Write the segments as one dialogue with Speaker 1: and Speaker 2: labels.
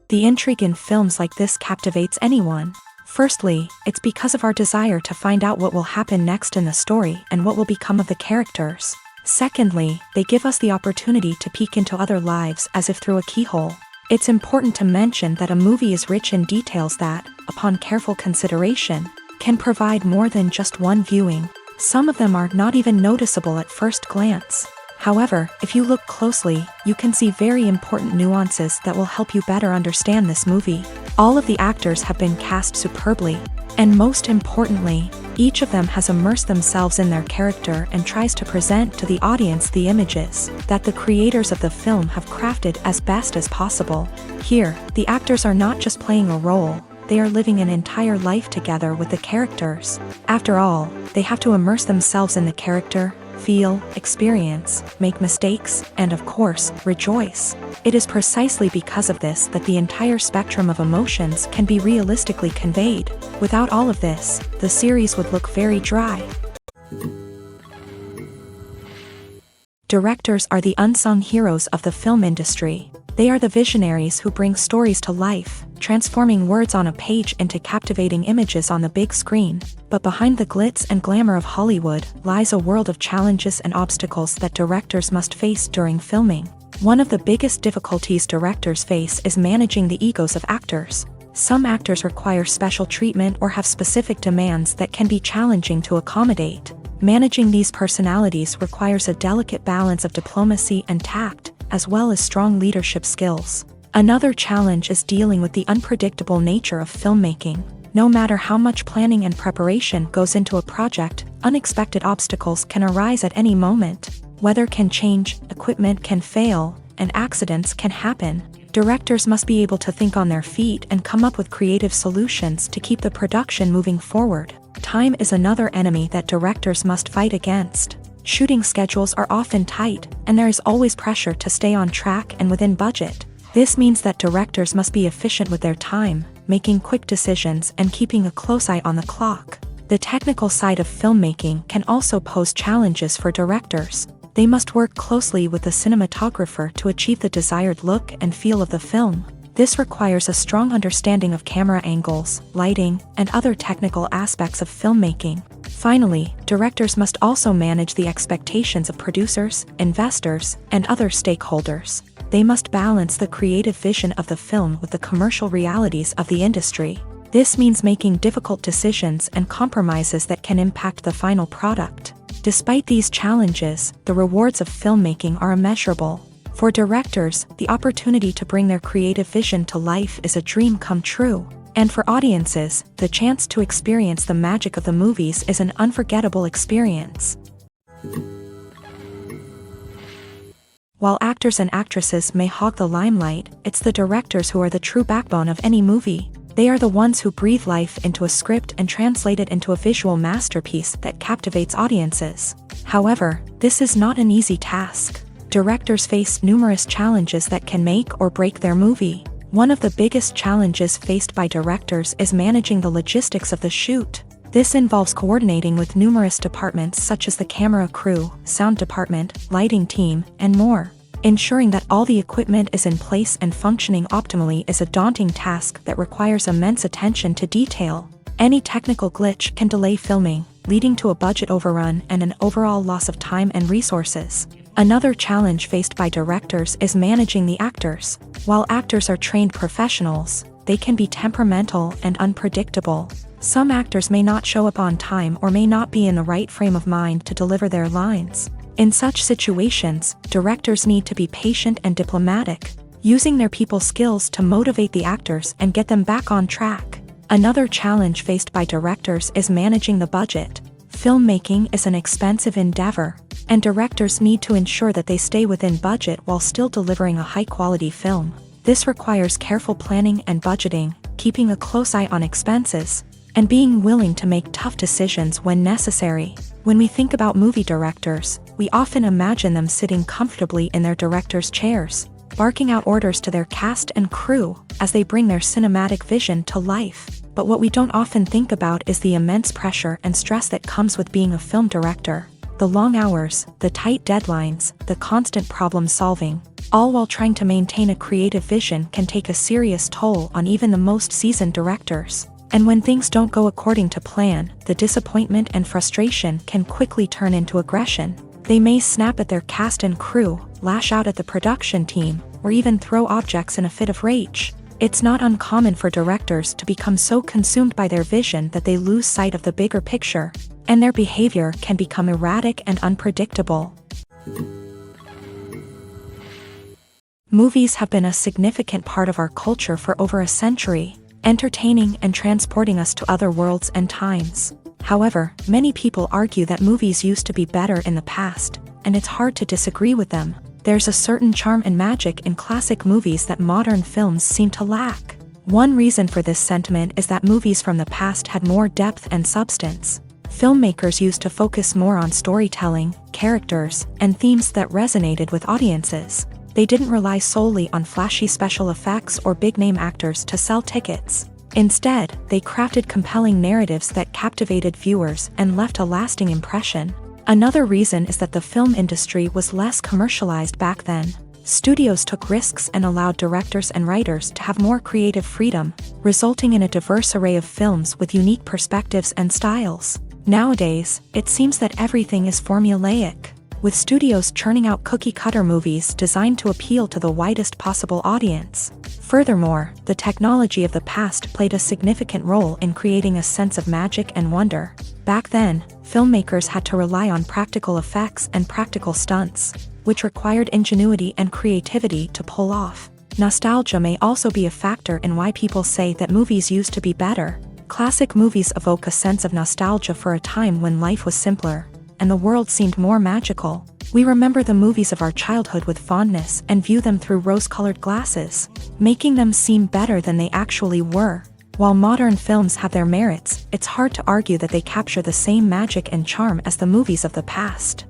Speaker 1: The intrigue in films like this captivates anyone. Firstly, it's because of our desire to find out what will happen next in the story and what will become of the characters. Secondly, they give us the opportunity to peek into other lives as if through a keyhole. It's important to mention that a movie is rich in details that, upon careful consideration, can provide more than just one viewing. Some of them are not even noticeable at first glance. However, if you look closely, you can see very important nuances that will help you better understand this movie. All of the actors have been cast superbly, and most importantly, each of them has immersed themselves in their character and tries to present to the audience the images that the creators of the film have crafted as best as possible. Here, the actors are not just playing a role, they are living an entire life together with the characters. After all, they have to immerse themselves in the character, feel, experience, make mistakes, and of course, rejoice. It is precisely because of this that the entire spectrum of emotions can be realistically conveyed. Without all of this, the series would look very dry. Directors are the unsung heroes of the film industry. They are the visionaries who bring stories to life, transforming words on a page into captivating images on the big screen. But behind the glitz and glamour of Hollywood lies a world of challenges and obstacles that directors must face during filming. One of the biggest difficulties directors face is managing the egos of actors. Some actors require special treatment or have specific demands that can be challenging to accommodate. Managing these personalities requires a delicate balance of diplomacy and tact, as well as strong leadership skills. Another challenge is dealing with the unpredictable nature of filmmaking. No matter how much planning and preparation goes into a project, unexpected obstacles can arise at any moment. Weather can change, equipment can fail, and accidents can happen. Directors must be able to think on their feet and come up with creative solutions to keep the production moving forward. Time is another enemy that directors must fight against. Shooting schedules are often tight, and there is always pressure to stay on track and within budget. This means that directors must be efficient with their time, making quick decisions and keeping a close eye on the clock. The technical side of filmmaking can also pose challenges for directors. They must work closely with the cinematographer to achieve the desired look and feel of the film. This requires a strong understanding of camera angles, lighting, and other technical aspects of filmmaking. Finally, directors must also manage the expectations of producers, investors, and other stakeholders. They must balance the creative vision of the film with the commercial realities of the industry. This means making difficult decisions and compromises that can impact the final product. Despite these challenges, the rewards of filmmaking are immeasurable. For directors, the opportunity to bring their creative vision to life is a dream come true. And for audiences, the chance to experience the magic of the movies is an unforgettable experience. While actors and actresses may hog the limelight, it's the directors who are the true backbone of any movie. They are the ones who breathe life into a script and translate it into a visual masterpiece that captivates audiences. However, this is not an easy task. Directors face numerous challenges that can make or break their movie. One of the biggest challenges faced by directors is managing the logistics of the shoot. This involves coordinating with numerous departments such as the camera crew, sound department, lighting team, and more. Ensuring that all the equipment is in place and functioning optimally is a daunting task that requires immense attention to detail. Any technical glitch can delay filming, leading to a budget overrun and an overall loss of time and resources. Another challenge faced by directors is managing the actors. While actors are trained professionals, they can be temperamental and unpredictable. Some actors may not show up on time or may not be in the right frame of mind to deliver their lines. In such situations, directors need to be patient and diplomatic, using their people skills to motivate the actors and get them back on track. Another challenge faced by directors is managing the budget. Filmmaking is an expensive endeavor, and directors need to ensure that they stay within budget while still delivering a high-quality film. This requires careful planning and budgeting, keeping a close eye on expenses, and being willing to make tough decisions when necessary. When we think about movie directors, we often imagine them sitting comfortably in their director's chairs, barking out orders to their cast and crew as they bring their cinematic vision to life. But what we don't often think about is the immense pressure and stress that comes with being a film director. The long hours, the tight deadlines, the constant problem solving, all while trying to maintain a creative vision can take a serious toll on even the most seasoned directors. And when things don't go according to plan, the disappointment and frustration can quickly turn into aggression. They may snap at their cast and crew, lash out at the production team, or even throw objects in a fit of rage. It's not uncommon for directors to become so consumed by their vision that they lose sight of the bigger picture, and their behavior can become erratic and unpredictable. Movies have been a significant part of our culture for over a century, entertaining and transporting us to other worlds and times. However, many people argue that movies used to be better in the past, and it's hard to disagree with them. There's a certain charm and magic in classic movies that modern films seem to lack. One reason for this sentiment is that movies from the past had more depth and substance. Filmmakers used to focus more on storytelling, characters, and themes that resonated with audiences. They didn't rely solely on flashy special effects or big-name actors to sell tickets. Instead, they crafted compelling narratives that captivated viewers and left a lasting impression. Another reason is that the film industry was less commercialized back then. Studios took risks and allowed directors and writers to have more creative freedom, resulting in a diverse array of films with unique perspectives and styles. Nowadays, it seems that everything is formulaic, with studios churning out cookie-cutter movies designed to appeal to the widest possible audience. Furthermore, the technology of the past played a significant role in creating a sense of magic and wonder. Back then, filmmakers had to rely on practical effects and practical stunts, which required ingenuity and creativity to pull off. Nostalgia may also be a factor in why people say that movies used to be better. Classic movies evoke a sense of nostalgia for a time when life was simpler, and the world seemed more magical. We remember the movies of our childhood with fondness and view them through rose-colored glasses, making them seem better than they actually were. While modern films have their merits, it's hard to argue that they capture the same magic and charm as the movies of the past.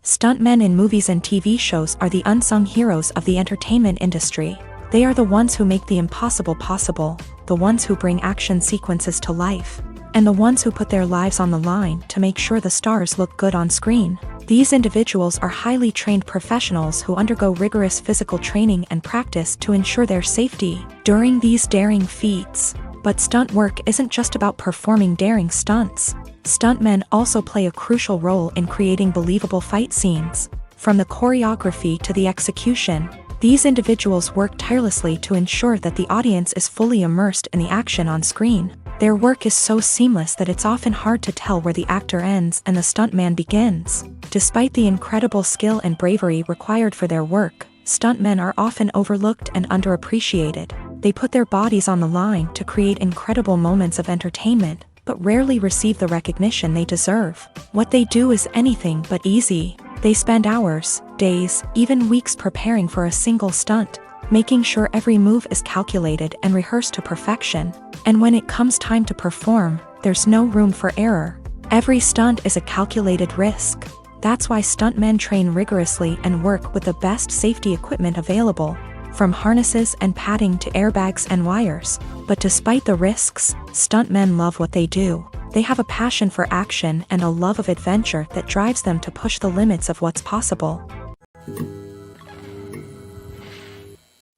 Speaker 1: Stuntmen in movies and TV shows are the unsung heroes of the entertainment industry. They are the ones who make the impossible possible, the ones who bring action sequences to life, and the ones who put their lives on the line to make sure the stars look good on screen. These individuals are highly trained professionals who undergo rigorous physical training and practice to ensure their safety during these daring feats. But stunt work isn't just about performing daring stunts. Stuntmen also play a crucial role in creating believable fight scenes. From the choreography to the execution, these individuals work tirelessly to ensure that the audience is fully immersed in the action on screen. Their work is so seamless that it's often hard to tell where the actor ends and the stuntman begins. Despite the incredible skill and bravery required for their work, stuntmen are often overlooked and underappreciated. They put their bodies on the line to create incredible moments of entertainment, but rarely receive the recognition they deserve. What they do is anything but easy. They spend hours, days, even weeks preparing for a single stunt, making sure every move is calculated and rehearsed to perfection. And when it comes time to perform, there's no room for error. Every stunt is a calculated risk. That's why stuntmen train rigorously and work with the best safety equipment available, from harnesses and padding to airbags and wires. But despite the risks, stuntmen love what they do. They have a passion for action and a love of adventure that drives them to push the limits of what's possible.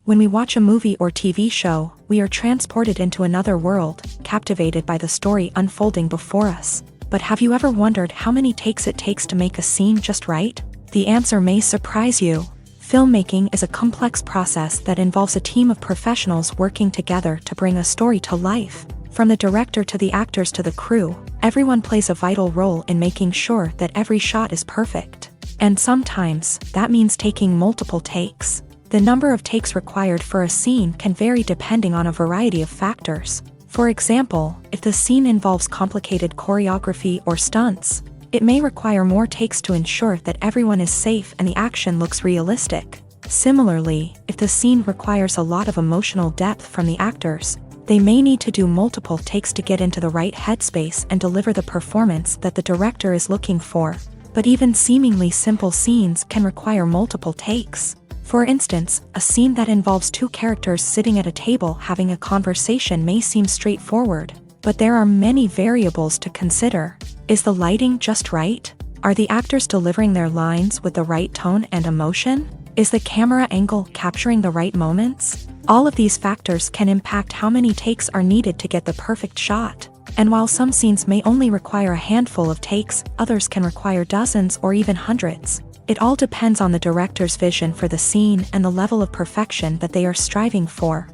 Speaker 1: When we watch a movie or TV show, we are transported into another world, captivated by the story unfolding before us. But have you ever wondered how many takes it takes to make a scene just right? The answer may surprise you. Filmmaking is a complex process that involves a team of professionals working together to bring a story to life. From the director to the actors to the crew, everyone plays a vital role in making sure that every shot is perfect. And sometimes, that means taking multiple takes. The number of takes required for a scene can vary depending on a variety of factors. For example, if the scene involves complicated choreography or stunts, it may require more takes to ensure that everyone is safe and the action looks realistic. Similarly, if the scene requires a lot of emotional depth from the actors, they may need to do multiple takes to get into the right headspace and deliver the performance that the director is looking for. But even seemingly simple scenes can require multiple takes. For instance, a scene that involves two characters sitting at a table having a conversation may seem straightforward, But there are many variables to consider. Is the lighting just right? Are the actors delivering their lines with the right tone and emotion? Is the camera angle capturing the right moments? All of these factors can impact how many takes are needed to get the perfect shot. And while some scenes may only require a handful of takes, others can require dozens or even hundreds. It all depends on the director's vision for the scene and the level of perfection that they are striving for.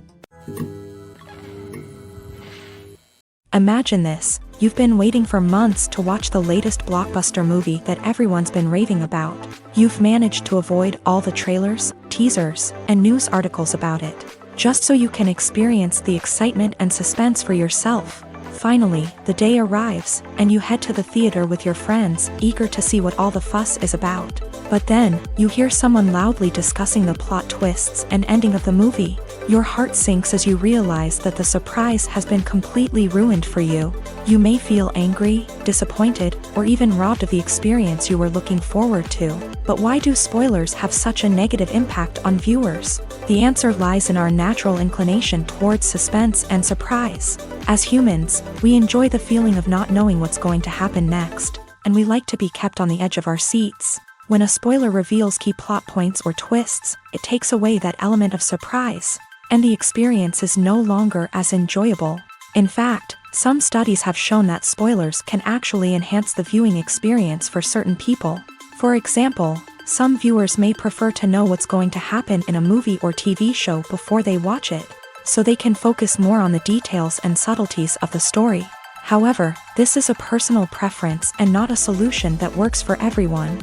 Speaker 1: Imagine this: you've been waiting for months to watch the latest blockbuster movie that everyone's been raving about. You've managed to avoid all the trailers, teasers, and news articles about it, just so you can experience the excitement and suspense for yourself. Finally, the day arrives, and you head to the theater with your friends, eager to see what all the fuss is about. But then, you hear someone loudly discussing the plot twists and ending of the movie. Your heart sinks as you realize that the surprise has been completely ruined for you. You may feel angry, disappointed, or even robbed of the experience you were looking forward to. But why do spoilers have such a negative impact on viewers? The answer lies in our natural inclination towards suspense and surprise. As humans, we enjoy the feeling of not knowing what's going to happen next, and we like to be kept on the edge of our seats. When a spoiler reveals key plot points or twists, it takes away that element of surprise, and the experience is no longer as enjoyable. In fact, some studies have shown that spoilers can actually enhance the viewing experience for certain people. For example, some viewers may prefer to know what's going to happen in a movie or TV show before they watch it, so they can focus more on the details and subtleties of the story. However, this is a personal preference and not a solution that works for everyone.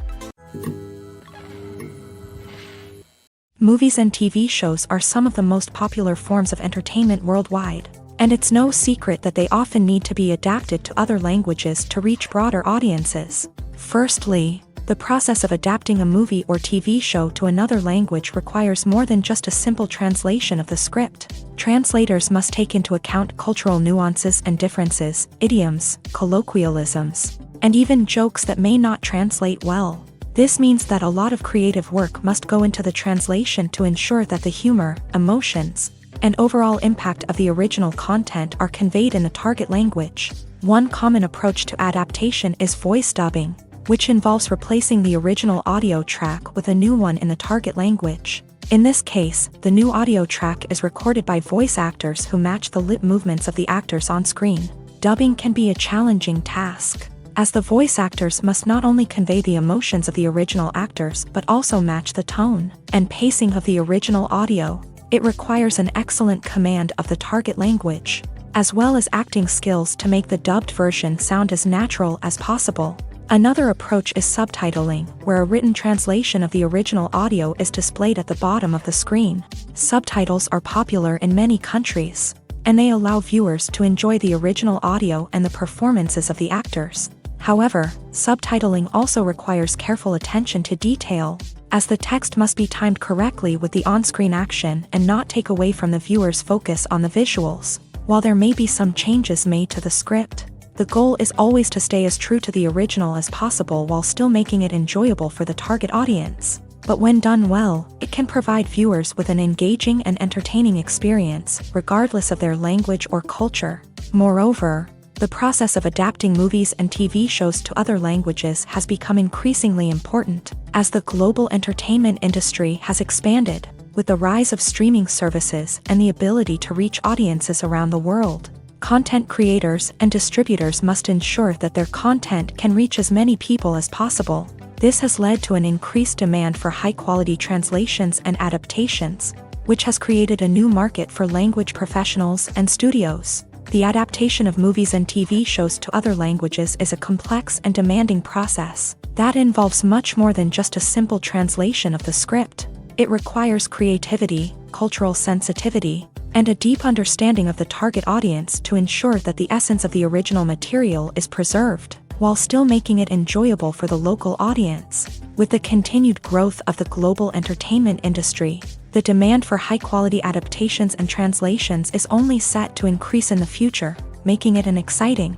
Speaker 1: Movies and TV shows are some of the most popular forms of entertainment worldwide, and it's no secret that they often need to be adapted to other languages to reach broader audiences. Firstly, the process of adapting a movie or TV show to another language requires more than just a simple translation of the script. Translators must take into account cultural nuances and differences, idioms, colloquialisms, and even jokes that may not translate well. This means that a lot of creative work must go into the translation to ensure that the humor, emotions, and overall impact of the original content are conveyed in the target language. One common approach to adaptation is voice dubbing, which involves replacing the original audio track with a new one in the target language. In this case, the new audio track is recorded by voice actors who match the lip movements of the actors on screen. Dubbing can be a challenging task, as the voice actors must not only convey the emotions of the original actors but also match the tone and pacing of the original audio. It requires an excellent command of the target language, as well as acting skills to make the dubbed version sound as natural as possible. Another approach is subtitling, where a written translation of the original audio is displayed at the bottom of the screen. Subtitles are popular in many countries, and they allow viewers to enjoy the original audio and the performances of the actors. However, subtitling also requires careful attention to detail, as the text must be timed correctly with the on-screen action and not take away from the viewer's focus on the visuals. While there may be some changes made to the script, the goal is always to stay as true to the original as possible while still making it enjoyable for the target audience. But when done well, it can provide viewers with an engaging and entertaining experience, regardless of their language or culture. Moreover, the process of adapting movies and TV shows to other languages has become increasingly important, as the global entertainment industry has expanded, with the rise of streaming services and the ability to reach audiences around the world. Content creators and distributors must ensure that their content can reach as many people as possible. This has led to an increased demand for high-quality translations and adaptations, which has created a new market for language professionals and studios. The adaptation of movies and TV shows to other languages is a complex and demanding process that involves much more than just a simple translation of the script. It requires creativity, cultural sensitivity, and a deep understanding of the target audience to ensure that the essence of the original material is preserved, while still making it enjoyable for the local audience. With the continued growth of the global entertainment industry, the demand for high-quality adaptations and translations is only set to increase in the future, making it an exciting.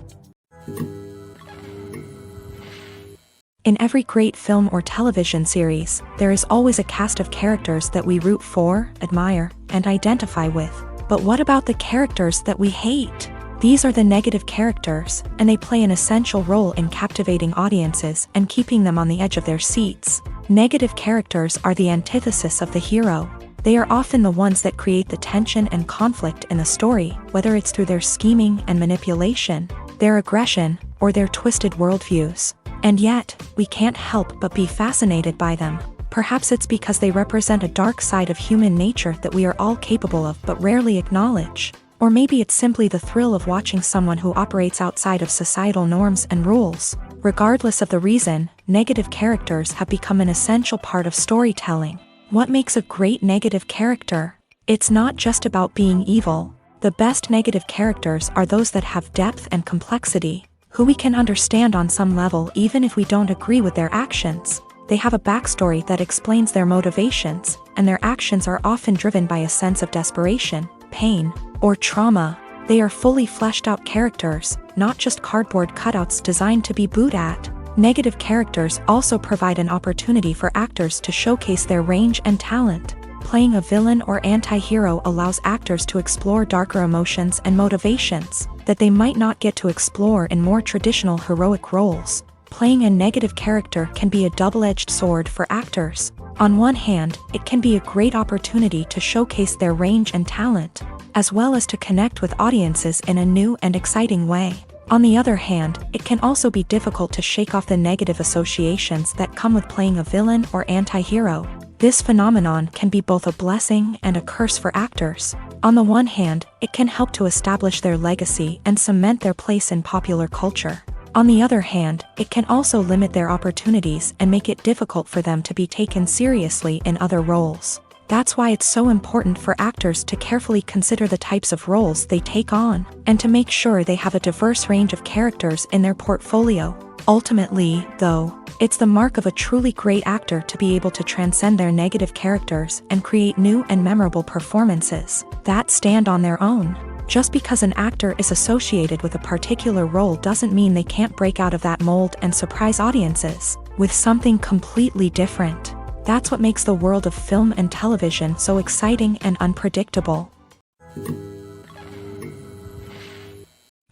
Speaker 1: In every great film or television series, there is always a cast of characters that we root for, admire, and identify with. But what about the characters that we hate? These are the negative characters, and they play an essential role in captivating audiences and keeping them on the edge of their seats. Negative characters are the antithesis of the hero. They are often the ones that create the tension and conflict in the story, whether it's through their scheming and manipulation, their aggression, or their twisted worldviews. And yet, we can't help but be fascinated by them. Perhaps it's because they represent a dark side of human nature that we are all capable of but rarely acknowledge. Or maybe it's simply the thrill of watching someone who operates outside of societal norms and rules. Regardless of the reason, negative characters have become an essential part of storytelling. What makes a great negative character? It's not just about being evil. The best negative characters are those that have depth and complexity, who we can understand on some level even if we don't agree with their actions. They have a backstory that explains their motivations, and their actions are often driven by a sense of desperation, pain, or trauma. They are fully fleshed out characters, not just cardboard cutouts designed to be booed at. Negative characters also provide an opportunity for actors to showcase their range and talent. Playing a villain or anti-hero allows actors to explore darker emotions and motivations that they might not get to explore in more traditional heroic roles. Playing a negative character can be a double-edged sword for actors. On one hand, it can be a great opportunity to showcase their range and talent, as well as to connect with audiences in a new and exciting way. On the other hand, it can also be difficult to shake off the negative associations that come with playing a villain or anti-hero. This phenomenon can be both a blessing and a curse for actors. On the one hand, it can help to establish their legacy and cement their place in popular culture. On the other hand, it can also limit their opportunities and make it difficult for them to be taken seriously in other roles. That's why it's so important for actors to carefully consider the types of roles they take on, and to make sure they have a diverse range of characters in their portfolio. Ultimately, though, it's the mark of a truly great actor to be able to transcend their negative characters and create new and memorable performances that stand on their own. Just because an actor is associated with a particular role doesn't mean they can't break out of that mold and surprise audiences with something completely different. That's what makes the world of film and television so exciting and unpredictable.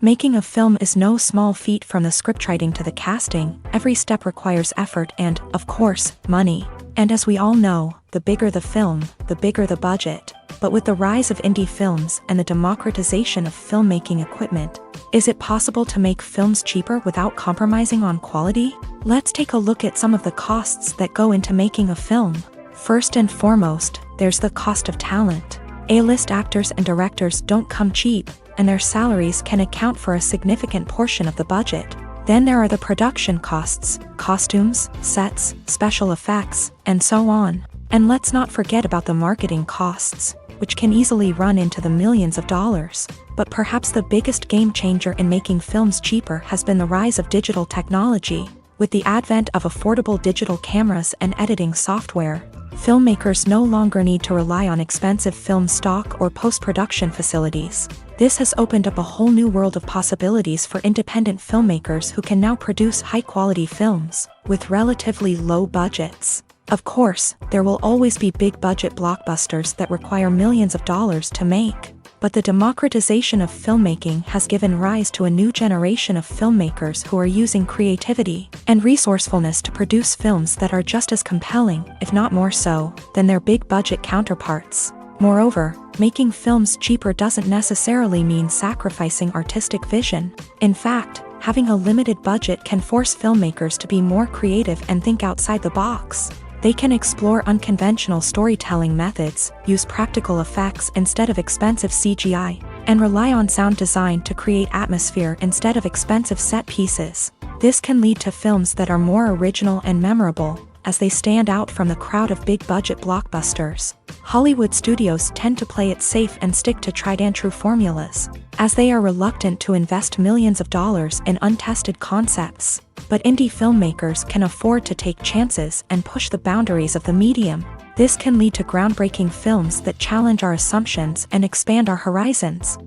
Speaker 1: Making a film is no small feat. From the scriptwriting to the casting, every step requires effort and, of course, money. And as we all know, the bigger the film, the bigger the budget. But with the rise of indie films and the democratization of filmmaking equipment, is it possible to make films cheaper without compromising on quality? Let's take a look at some of the costs that go into making a film. First and foremost, there's the cost of talent. A-list actors and directors don't come cheap, and their salaries can account for a significant portion of the budget. Then there are the production costs, costumes, sets, special effects, and so on. And let's not forget about the marketing costs, which can easily run into the millions of dollars. But perhaps the biggest game changer in making films cheaper has been the rise of digital technology. With the advent of affordable digital cameras and editing software, filmmakers no longer need to rely on expensive film stock or post-production facilities. This has opened up a whole new world of possibilities for independent filmmakers who can now produce high-quality films with relatively low budgets. Of course, there will always be big-budget blockbusters that require millions of dollars to make. But the democratization of filmmaking has given rise to a new generation of filmmakers who are using creativity and resourcefulness to produce films that are just as compelling, if not more so, than their big-budget counterparts. Moreover, making films cheaper doesn't necessarily mean sacrificing artistic vision. In fact, having a limited budget can force filmmakers to be more creative and think outside the box. They can explore unconventional storytelling methods, use practical effects instead of expensive CGI, and rely on sound design to create atmosphere instead of expensive set pieces. This can lead to films that are more original and memorable, as they stand out from the crowd of big-budget blockbusters. Hollywood studios tend to play it safe and stick to tried-and-true formulas, as they are reluctant to invest millions of dollars in untested concepts. But indie filmmakers can afford to take chances and push the boundaries of the medium. This can lead to groundbreaking films that challenge our assumptions and expand our horizons.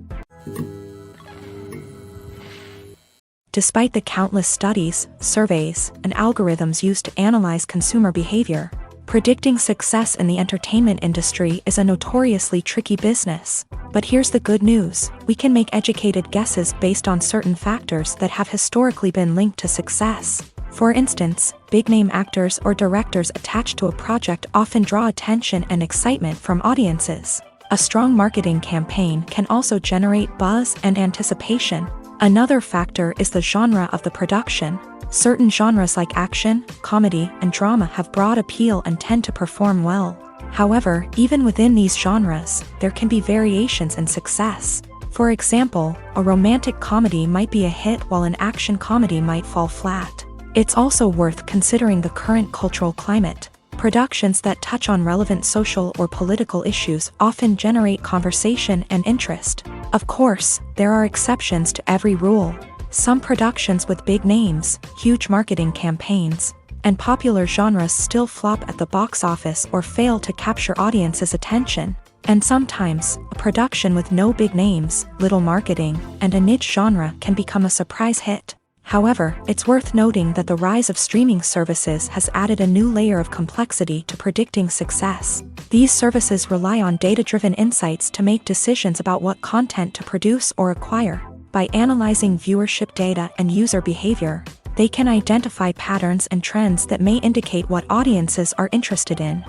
Speaker 1: Despite the countless studies, surveys, and algorithms used to analyze consumer behavior, Predicting success in the entertainment industry is a notoriously tricky business. But here's the good news: we can make educated guesses based on certain factors that have historically been linked to success. For instance, big-name actors or directors attached to a project often draw attention and excitement from audiences. A strong marketing campaign can also generate buzz and anticipation. Another factor is the genre of the production. Certain genres like action, comedy, and drama have broad appeal and tend to perform well. However, even within these genres, there can be variations in success. For example, a romantic comedy might be a hit while an action comedy might fall flat. It's also worth considering the current cultural climate. Productions that touch on relevant social or political issues often generate conversation and interest. Of course, there are exceptions to every rule. Some productions with big names, huge marketing campaigns, and popular genres still flop at the box office or fail to capture audiences' attention. And sometimes, a production with no big names, little marketing, and a niche genre can become a surprise hit. However, it's worth noting that the rise of streaming services has added a new layer of complexity to predicting success. These services rely on data-driven insights to make decisions about what content to produce or acquire. By analyzing viewership data and user behavior, they can identify patterns and trends that may indicate what audiences are interested in.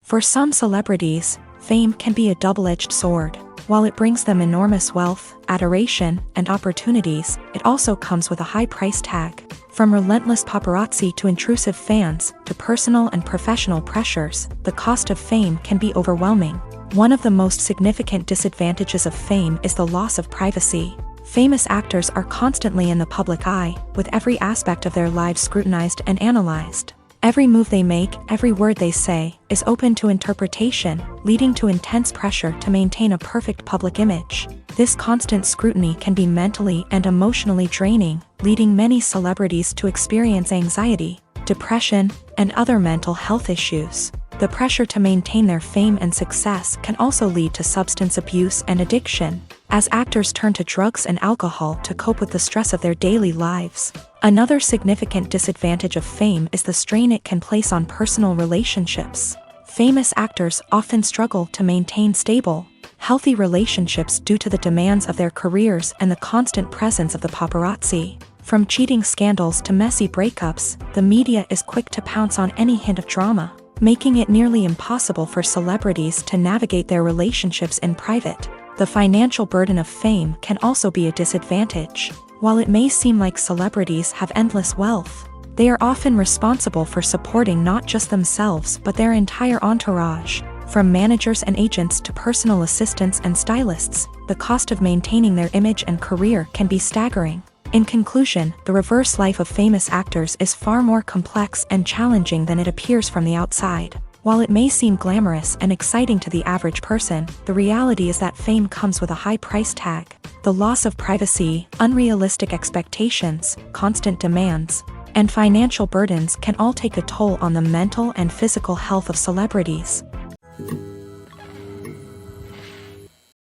Speaker 1: For some celebrities, fame can be a double-edged sword. While it brings them enormous wealth, adoration, and opportunities, it also comes with a high price tag. From relentless paparazzi to intrusive fans, to personal and professional pressures, the cost of fame can be overwhelming. One of the most significant disadvantages of fame is the loss of privacy. Famous actors are constantly in the public eye, with every aspect of their lives scrutinized and analyzed. Every move they make, every word they say, is open to interpretation, leading to intense pressure to maintain a perfect public image. This constant scrutiny can be mentally and emotionally draining, leading many celebrities to experience anxiety, depression, and other mental health issues. The pressure to maintain their fame and success can also lead to substance abuse and addiction, as actors turn to drugs and alcohol to cope with the stress of their daily lives. Another significant disadvantage of fame is the strain it can place on personal relationships. Famous actors often struggle to maintain stable, healthy relationships due to the demands of their careers and the constant presence of the paparazzi. From cheating scandals to messy breakups, the media is quick to pounce on any hint of drama, making it nearly impossible for celebrities to navigate their relationships in private. The financial burden of fame can also be a disadvantage. While it may seem like celebrities have endless wealth, they are often responsible for supporting not just themselves but their entire entourage. From managers and agents to personal assistants and stylists, the cost of maintaining their image and career can be staggering. In conclusion, the reverse life of famous actors is far more complex and challenging than it appears from the outside. While it may seem glamorous and exciting to the average person, the reality is that fame comes with a high price tag. The loss of privacy, unrealistic expectations, constant demands, and financial burdens can all take a toll on the mental and physical health of celebrities.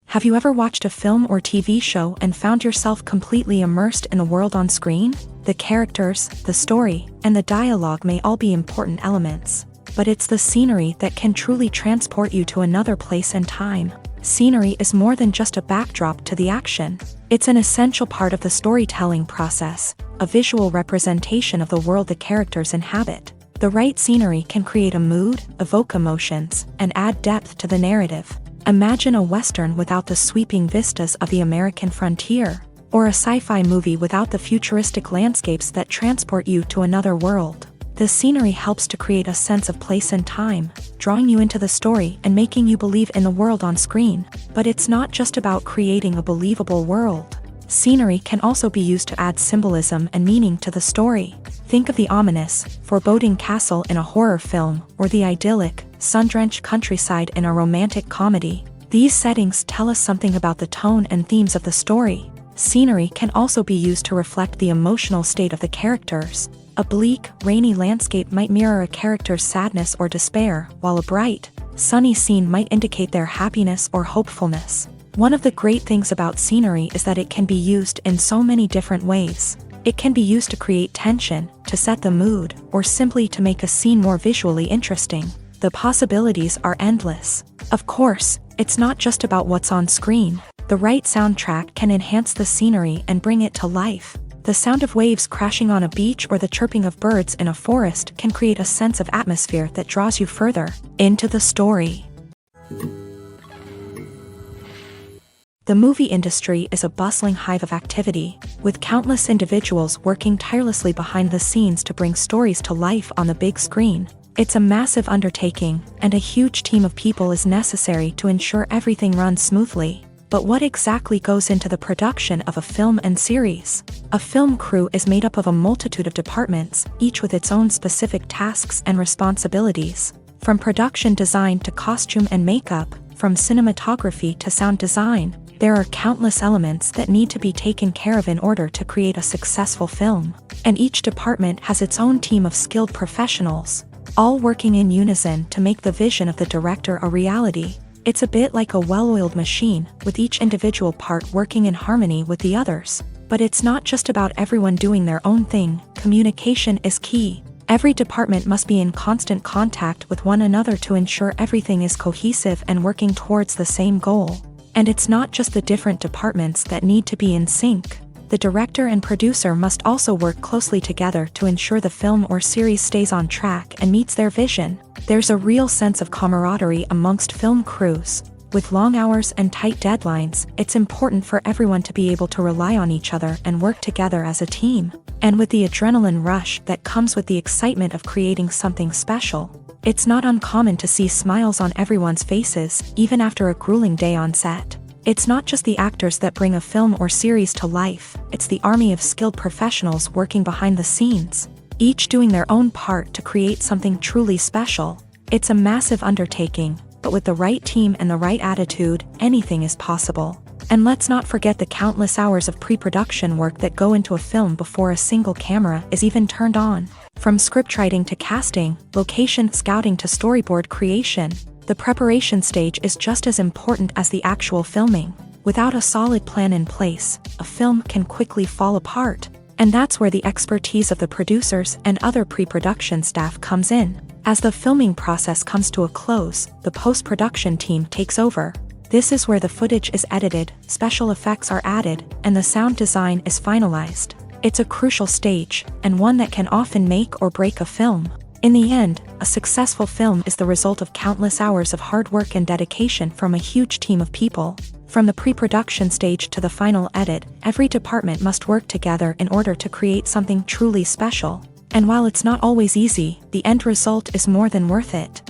Speaker 1: Have you ever watched a film or TV show and found yourself completely immersed in the world on screen? The characters, the story, and the dialogue may all be important elements, but it's the scenery that can truly transport you to another place and time. Scenery is more than just a backdrop to the action. It's an essential part of the storytelling process, a visual representation of the world the characters inhabit. The right scenery can create a mood, evoke emotions, and add depth to the narrative. Imagine a Western without the sweeping vistas of the American frontier, or a sci-fi movie without the futuristic landscapes that transport you to another world. The scenery helps to create a sense of place and time, drawing you into the story and making you believe in the world on screen. But it's not just about creating a believable world. Scenery can also be used to add symbolism and meaning to the story. Think of the ominous, foreboding castle in a horror film, or the idyllic, sun-drenched countryside in a romantic comedy. These settings tell us something about the tone and themes of the story. Scenery can also be used to reflect the emotional state of the characters. A bleak, rainy landscape might mirror a character's sadness or despair, while a bright, sunny scene might indicate their happiness or hopefulness. One of the great things about scenery is that it can be used in so many different ways. It can be used to create tension, to set the mood, or simply to make a scene more visually interesting. The possibilities are endless. Of course, it's not just about what's on screen. The right soundtrack can enhance the scenery and bring it to life. The sound of waves crashing on a beach or the chirping of birds in a forest can create a sense of atmosphere that draws you further into the story. The movie industry is a bustling hive of activity, with countless individuals working tirelessly behind the scenes to bring stories to life on the big screen. It's a massive undertaking, and a huge team of people is necessary to ensure everything runs smoothly. But what exactly goes into the production of a film and series? A film crew is made up of a multitude of departments, each with its own specific tasks and responsibilities. From production design to costume and makeup, from cinematography to sound design, there are countless elements that need to be taken care of in order to create a successful film. And each department has its own team of skilled professionals, all working in unison to make the vision of the director a reality. It's a bit like a well-oiled machine, with each individual part working in harmony with the others. But it's not just about everyone doing their own thing. Communication is key. Every department must be in constant contact with one another to ensure everything is cohesive and working towards the same goal. And it's not just the different departments that need to be in sync. The director and producer must also work closely together to ensure the film or series stays on track and meets their vision. There's a real sense of camaraderie amongst film crews. With long hours and tight deadlines, it's important for everyone to be able to rely on each other and work together as a team. And with the adrenaline rush that comes with the excitement of creating something special, it's not uncommon to see smiles on everyone's faces, even after a grueling day on set. It's not just the actors that bring a film or series to life, it's the army of skilled professionals working behind the scenes, each doing their own part to create something truly special. It's a massive undertaking, but with the right team and the right attitude, anything is possible. And let's not forget the countless hours of pre-production work that go into a film before a single camera is even turned on. From scriptwriting to casting, location scouting to storyboard creation, the preparation stage is just as important as the actual filming. Without a solid plan in place, a film can quickly fall apart. And that's where the expertise of the producers and other pre-production staff comes in. As the filming process comes to a close, the post-production team takes over. This is where the footage is edited, special effects are added, and the sound design is finalized. It's a crucial stage, and one that can often make or break a film. In the end, a successful film is the result of countless hours of hard work and dedication from a huge team of people. From the pre-production stage to the final edit, every department must work together in order to create something truly special. And while it's not always easy, the end result is more than worth it.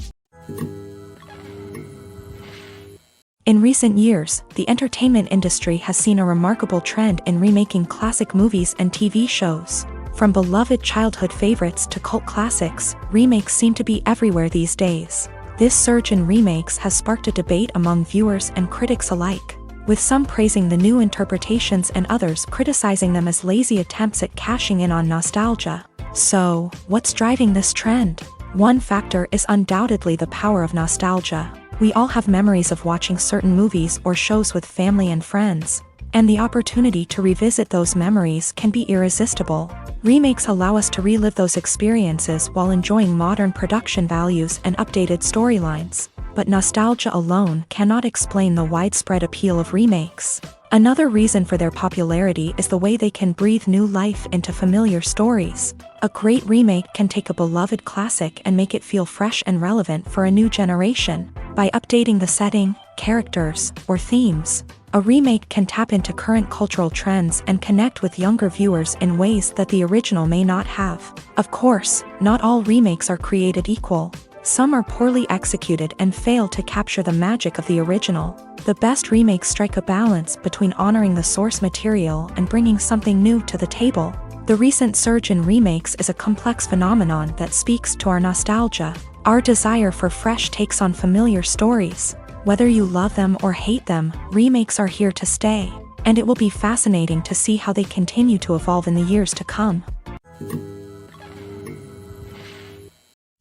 Speaker 1: In recent years, the entertainment industry has seen a remarkable trend in remaking classic movies and TV shows. From beloved childhood favorites to cult classics, remakes seem to be everywhere these days. This surge in remakes has sparked a debate among viewers and critics alike, with some praising the new interpretations and others criticizing them as lazy attempts at cashing in on nostalgia. So, what's driving this trend? One factor is undoubtedly the power of nostalgia. We all have memories of watching certain movies or shows with family and friends, and the opportunity to revisit those memories can be irresistible. Remakes allow us to relive those experiences while enjoying modern production values and updated storylines. But nostalgia alone cannot explain the widespread appeal of remakes. Another reason for their popularity is the way they can breathe new life into familiar stories. A great remake can take a beloved classic and make it feel fresh and relevant for a new generation. By updating the setting, characters, or themes, a remake can tap into current cultural trends and connect with younger viewers in ways that the original may not have. Of course, not all remakes are created equal. Some are poorly executed and fail to capture the magic of the original. The best remakes strike a balance between honoring the source material and bringing something new to the table. The recent surge in remakes is a complex phenomenon that speaks to our nostalgia, our desire for fresh takes on familiar stories. Whether you love them or hate them, remakes are here to stay, and it will be fascinating to see how they continue to evolve in the years to come.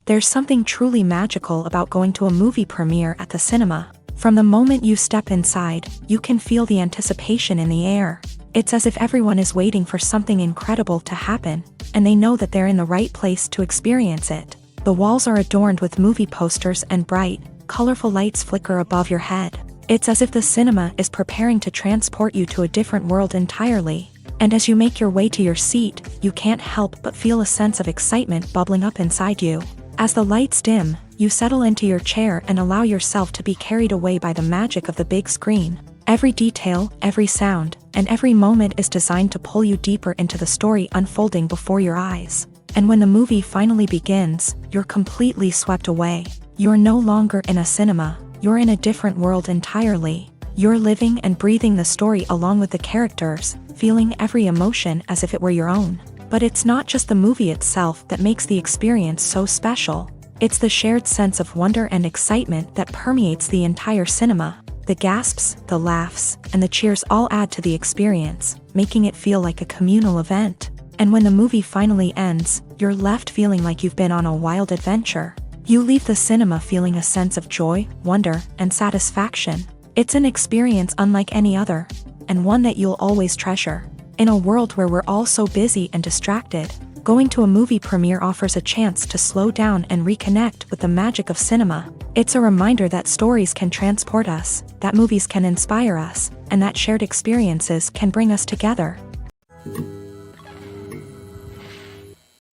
Speaker 1: There's something truly magical about going to a movie premiere at the cinema. From the moment you step inside, you can feel the anticipation in the air. It's as if everyone is waiting for something incredible to happen, and they know that they're in the right place to experience it. The walls are adorned with movie posters and bright, colorful lights flicker above your head. It's as if the cinema is preparing to transport you to a different world entirely. And as you make your way to your seat, you can't help but feel a sense of excitement bubbling up inside you. As the lights dim, you settle into your chair and allow yourself to be carried away by the magic of the big screen. Every detail, every sound, and every moment is designed to pull you deeper into the story unfolding before your eyes. And when the movie finally begins, you're completely swept away. You're no longer in a cinema, you're in a different world entirely. You're living and breathing the story along with the characters, feeling every emotion as if it were your own. But it's not just the movie itself that makes the experience so special. It's the shared sense of wonder and excitement that permeates the entire cinema. The gasps, the laughs, and the cheers all add to the experience, making it feel like a communal event. And when the movie finally ends, you're left feeling like you've been on a wild adventure. You leave the cinema feeling a sense of joy, wonder, and satisfaction. It's an experience unlike any other, and one that you'll always treasure. In a world where we're all so busy and distracted, going to a movie premiere offers a chance to slow down and reconnect with the magic of cinema. It's a reminder that stories can transport us, that movies can inspire us, and that shared experiences can bring us together.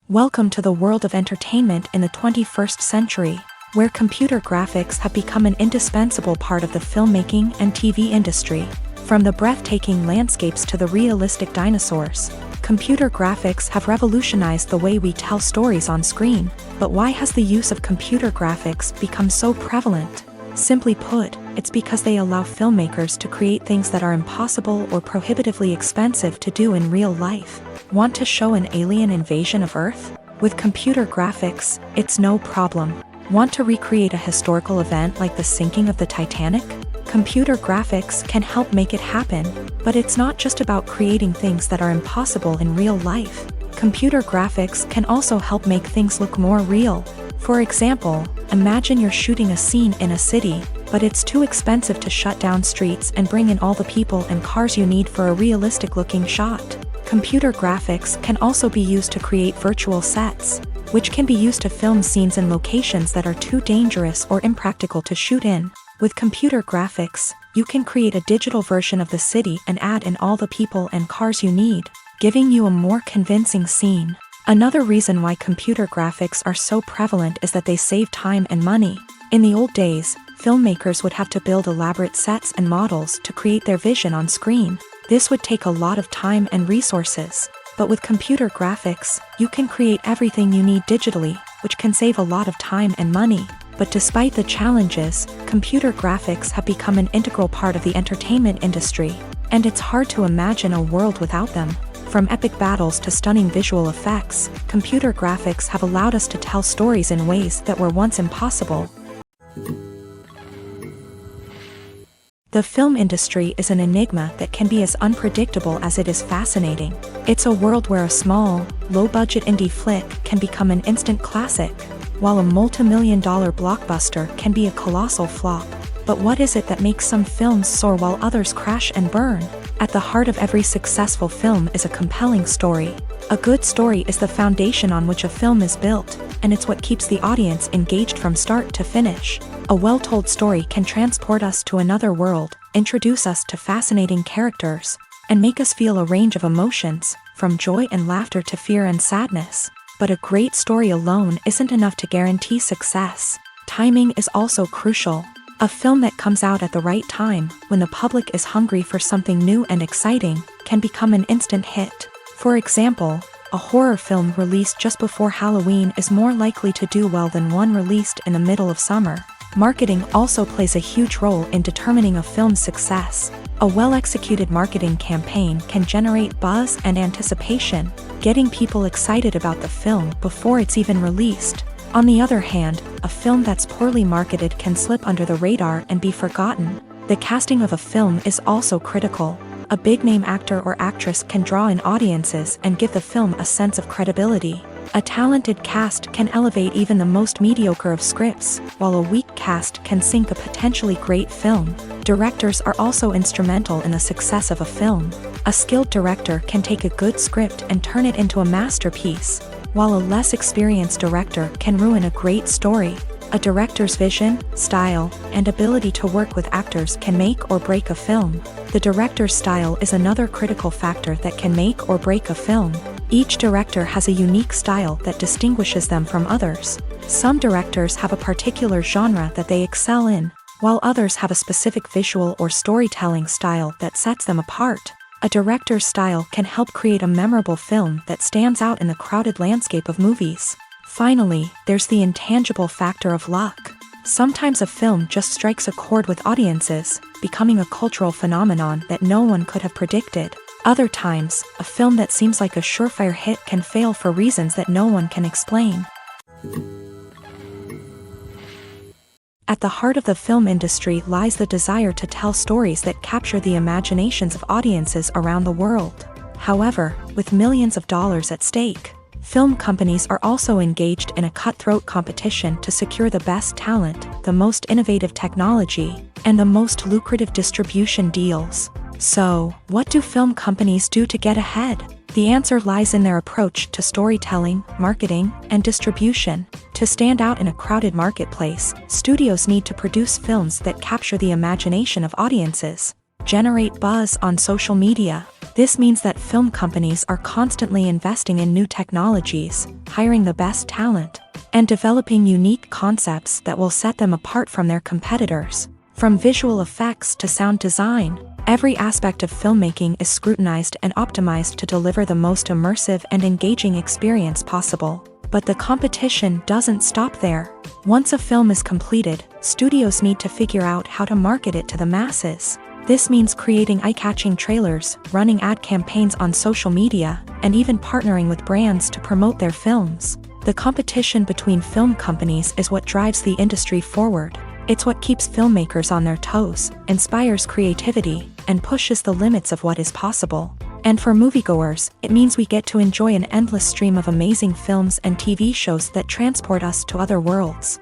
Speaker 1: Welcome to the world of entertainment in the 21st century, where computer graphics have become an indispensable part of the filmmaking and TV industry. From the breathtaking landscapes to the realistic dinosaurs, computer graphics have revolutionized the way we tell stories on screen. But why has the use of computer graphics become so prevalent? Simply put, it's because they allow filmmakers to create things that are impossible or prohibitively expensive to do in real life. Want to show an alien invasion of Earth? With computer graphics, it's no problem. Want to recreate a historical event like the sinking of the Titanic? Computer graphics can help make it happen, but it's not just about creating things that are impossible in real life. Computer graphics can also help make things look more real. For example, imagine you're shooting a scene in a city, but it's too expensive to shut down streets and bring in all the people and cars you need for a realistic-looking shot. Computer graphics can also be used to create virtual sets, which can be used to film scenes in locations that are too dangerous or impractical to shoot in. With computer graphics, you can create a digital version of the city and add in all the people and cars you need, giving you a more convincing scene. Another reason why computer graphics are so prevalent is that they save time and money. In the old days, filmmakers would have to build elaborate sets and models to create their vision on screen. This would take a lot of time and resources. But with computer graphics, you can create everything you need digitally, which can save a lot of time and money. But despite the challenges, computer graphics have become an integral part of the entertainment industry, and it's hard to imagine a world without them. From epic battles to stunning visual effects, computer graphics have allowed us to tell stories in ways that were once impossible. The film industry is an enigma that can be as unpredictable as it is fascinating. It's a world where a small, low-budget indie flick can become an instant classic, while a multi-million-dollar blockbuster can be a colossal flop. But what is it that makes some films soar while others crash and burn? At the heart of every successful film is a compelling story. A good story is the foundation on which a film is built, and it's what keeps the audience engaged from start to finish. A well-told story can transport us to another world, introduce us to fascinating characters, and make us feel a range of emotions, from joy and laughter to fear and sadness. But a great story alone isn't enough to guarantee success. Timing is also crucial. A film that comes out at the right time, when the public is hungry for something new and exciting, can become an instant hit. For example, a horror film released just before Halloween is more likely to do well than one released in the middle of summer. Marketing also plays a huge role in determining a film's success. A well-executed marketing campaign can generate buzz and anticipation, getting people excited about the film before it's even released. On the other hand, a film that's poorly marketed can slip under the radar and be forgotten. The casting of a film is also critical. A big-name actor or actress can draw in audiences and give the film a sense of credibility. A talented cast can elevate even the most mediocre of scripts, while a weak cast can sink a potentially great film. Directors are also instrumental in the success of a film. A skilled director can take a good script and turn it into a masterpiece, while a less experienced director can ruin a great story. A director's vision, style, and ability to work with actors can make or break a film. The director's style is another critical factor that can make or break a film. Each director has a unique style that distinguishes them from others. Some directors have a particular genre that they excel in, while others have a specific visual or storytelling style that sets them apart. A director's style can help create a memorable film that stands out in the crowded landscape of movies. Finally, there's the intangible factor of luck. Sometimes a film just strikes a chord with audiences, becoming a cultural phenomenon that no one could have predicted. Other times, a film that seems like a surefire hit can fail for reasons that no one can explain. At the heart of the film industry lies the desire to tell stories that capture the imaginations of audiences around the world. However, with millions of dollars at stake, film companies are also engaged in a cutthroat competition to secure the best talent, the most innovative technology, and the most lucrative distribution deals. So, what do film companies do to get ahead? The answer lies in their approach to storytelling, marketing, and distribution. To stand out in a crowded marketplace, studios need to produce films that capture the imagination of audiences, generate buzz on social media. This means that film companies are constantly investing in new technologies, hiring the best talent, and developing unique concepts that will set them apart from their competitors. From visual effects to sound design, every aspect of filmmaking is scrutinized and optimized to deliver the most immersive and engaging experience possible. But the competition doesn't stop there. Once a film is completed, studios need to figure out how to market it to the masses. This means creating eye-catching trailers, running ad campaigns on social media, and even partnering with brands to promote their films. The competition between film companies is what drives the industry forward. It's what keeps filmmakers on their toes, inspires creativity, and pushes the limits of what is possible. And for moviegoers, it means we get to enjoy an endless stream of amazing films and TV shows that transport us to other worlds.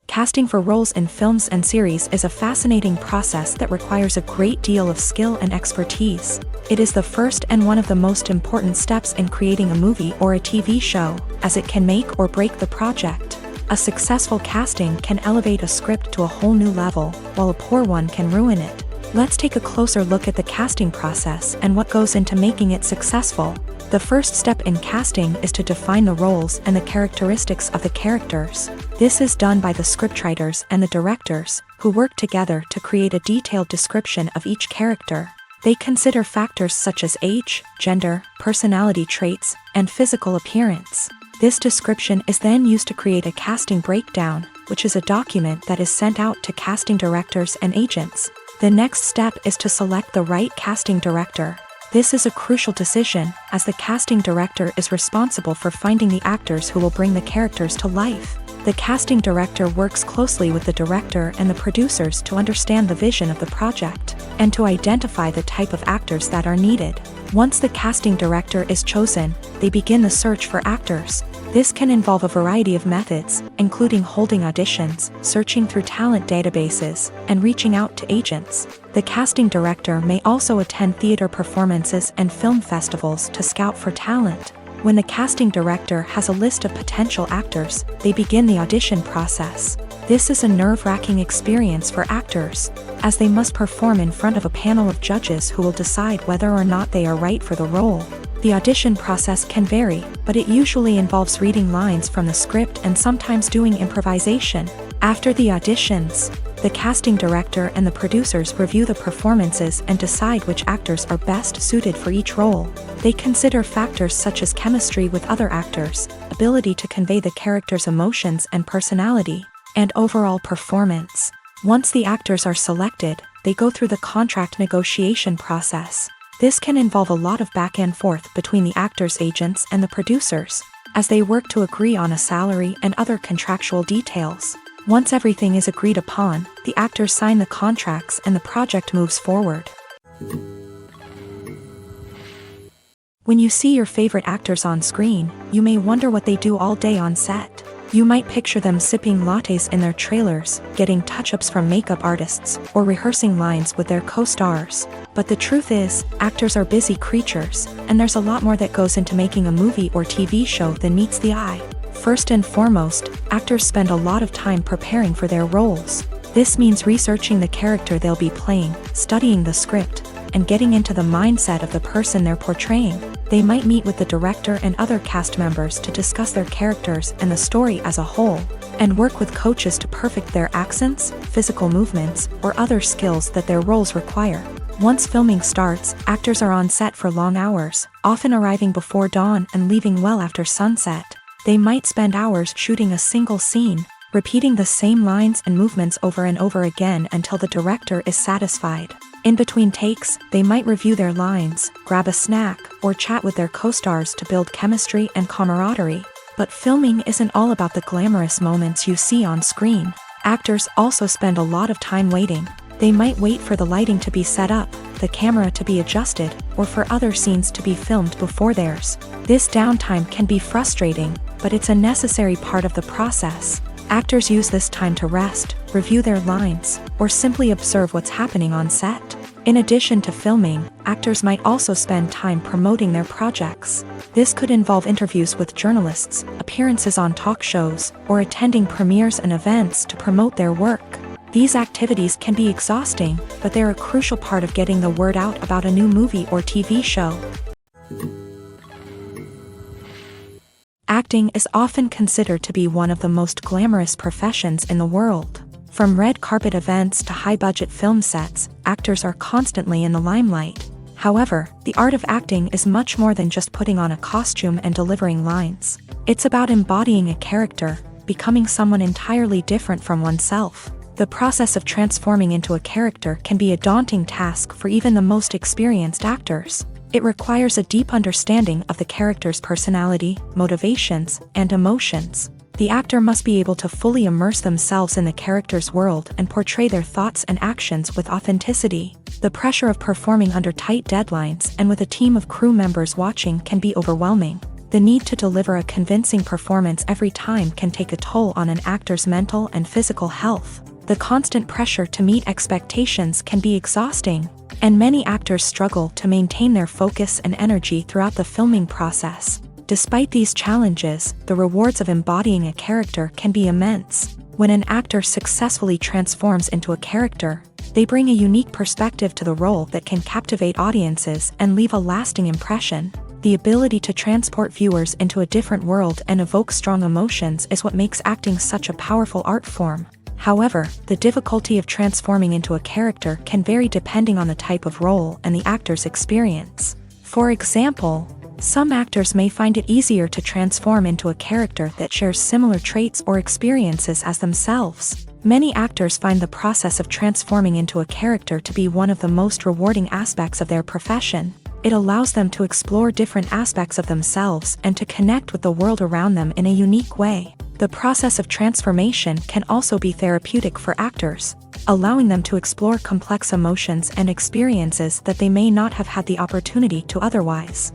Speaker 1: Casting for roles in films and series is a fascinating process that requires a great deal of skill and expertise. It is the first and one of the most important steps in creating a movie or a TV show, as it can make or break the project. A successful casting can elevate a script to a whole new level, while a poor one can ruin it. Let's take a closer look at the casting process and what goes into making it successful. The first step in casting is to define the roles and the characteristics of the characters. This is done by the scriptwriters and the directors, who work together to create a detailed description of each character. They consider factors such as age, gender, personality traits, and physical appearance. This description is then used to create a casting breakdown, which is a document that is sent out to casting directors and agents. The next step is to select the right casting director. This is a crucial decision, as the casting director is responsible for finding the actors who will bring the characters to life. The casting director works closely with the director and the producers to understand the vision of the project, and to identify the type of actors that are needed. Once the casting director is chosen, they begin the search for actors. This can involve a variety of methods, including holding auditions, searching through talent databases, and reaching out to agents. The casting director may also attend theater performances and film festivals to scout for talent. When the casting director has a list of potential actors, they begin the audition process. This is a nerve-wracking experience for actors, as they must perform in front of a panel of judges who will decide whether or not they are right for the role. The audition process can vary, but it usually involves reading lines from the script and sometimes doing improvisation. After the auditions, the casting director and the producers review the performances and decide which actors are best suited for each role. They consider factors such as chemistry with other actors, ability to convey the character's emotions and personality, and overall performance. Once the actors are selected, they go through the contract negotiation process. This can involve a lot of back and forth between the actors' agents and the producers, as they work to agree on a salary and other contractual details. Once everything is agreed upon, the actors sign the contracts and the project moves forward. When you see your favorite actors on screen, you may wonder what they do all day on set. You might picture them sipping lattes in their trailers, getting touch-ups from makeup artists, or rehearsing lines with their co-stars. But the truth is, actors are busy creatures, and there's a lot more that goes into making a movie or TV show than meets the eye. First and foremost, actors spend a lot of time preparing for their roles. This means researching the character they'll be playing, studying the script, and getting into the mindset of the person they're portraying. They might meet with the director and other cast members to discuss their characters and the story as a whole, and work with coaches to perfect their accents, physical movements, or other skills that their roles require. Once filming starts, actors are on set for long hours, often arriving before dawn and leaving well after sunset. They might spend hours shooting a single scene, repeating the same lines and movements over and over again until the director is satisfied. In between takes, they might review their lines, grab a snack, or chat with their co-stars to build chemistry and camaraderie. But filming isn't all about the glamorous moments you see on screen. Actors also spend a lot of time waiting. They might wait for the lighting to be set up, the camera to be adjusted, or for other scenes to be filmed before theirs. This downtime can be frustrating, but it's a necessary part of the process. Actors use this time to rest, review their lines, or simply observe what's happening on set. In addition to filming, actors might also spend time promoting their projects. This could involve interviews with journalists, appearances on talk shows, or attending premieres and events to promote their work. These activities can be exhausting, but they're a crucial part of getting the word out about a new movie or TV show. Acting is often considered to be one of the most glamorous professions in the world. From red carpet events to high-budget film sets, actors are constantly in the limelight. However, the art of acting is much more than just putting on a costume and delivering lines. It's about embodying a character, becoming someone entirely different from oneself. The process of transforming into a character can be a daunting task for even the most experienced actors. It requires a deep understanding of the character's personality, motivations, and emotions. The actor must be able to fully immerse themselves in the character's world and portray their thoughts and actions with authenticity. The pressure of performing under tight deadlines and with a team of crew members watching can be overwhelming. The need to deliver a convincing performance every time can take a toll on an actor's mental and physical health. The constant pressure to meet expectations can be exhausting, and many actors struggle to maintain their focus and energy throughout the filming process. Despite these challenges, the rewards of embodying a character can be immense. When an actor successfully transforms into a character, they bring a unique perspective to the role that can captivate audiences and leave a lasting impression. The ability to transport viewers into a different world and evoke strong emotions is what makes acting such a powerful art form. However, the difficulty of transforming into a character can vary depending on the type of role and the actor's experience. For example, some actors may find it easier to transform into a character that shares similar traits or experiences as themselves. Many actors find the process of transforming into a character to be one of the most rewarding aspects of their profession. It allows them to explore different aspects of themselves and to connect with the world around them in a unique way. The process of transformation can also be therapeutic for actors, allowing them to explore complex emotions and experiences that they may not have had the opportunity to otherwise.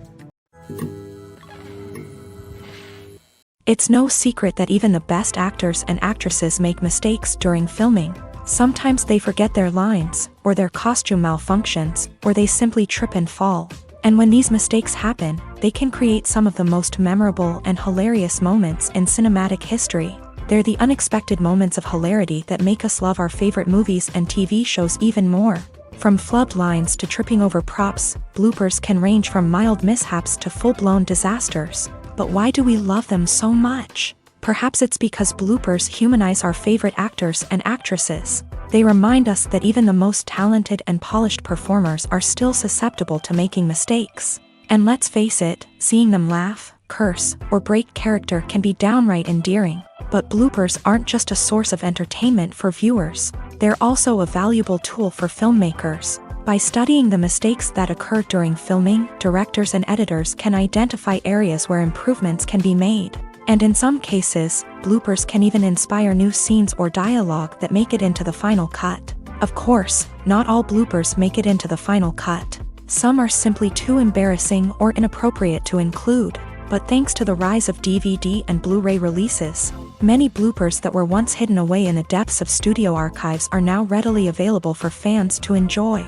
Speaker 1: It's no secret that even the best actors and actresses make mistakes during filming. Sometimes they forget their lines, or their costume malfunctions, or they simply trip and fall. And when these mistakes happen, they can create some of the most memorable and hilarious moments in cinematic history. They're the unexpected moments of hilarity that make us love our favorite movies and TV shows even more. From flubbed lines to tripping over props, bloopers can range from mild mishaps to full-blown disasters. But why do we love them so much? Perhaps it's because bloopers humanize our favorite actors and actresses. They remind us that even the most talented and polished performers are still susceptible to making mistakes. And let's face it, seeing them laugh, curse, or break character can be downright endearing. But bloopers aren't just a source of entertainment for viewers. They're also a valuable tool for filmmakers. By studying the mistakes that occur during filming, directors and editors can identify areas where improvements can be made. And in some cases, bloopers can even inspire new scenes or dialogue that make it into the final cut. Of course, not all bloopers make it into the final cut. Some are simply too embarrassing or inappropriate to include. But thanks to the rise of DVD and Blu-ray releases, many bloopers that were once hidden away in the depths of studio archives are now readily available for fans to enjoy.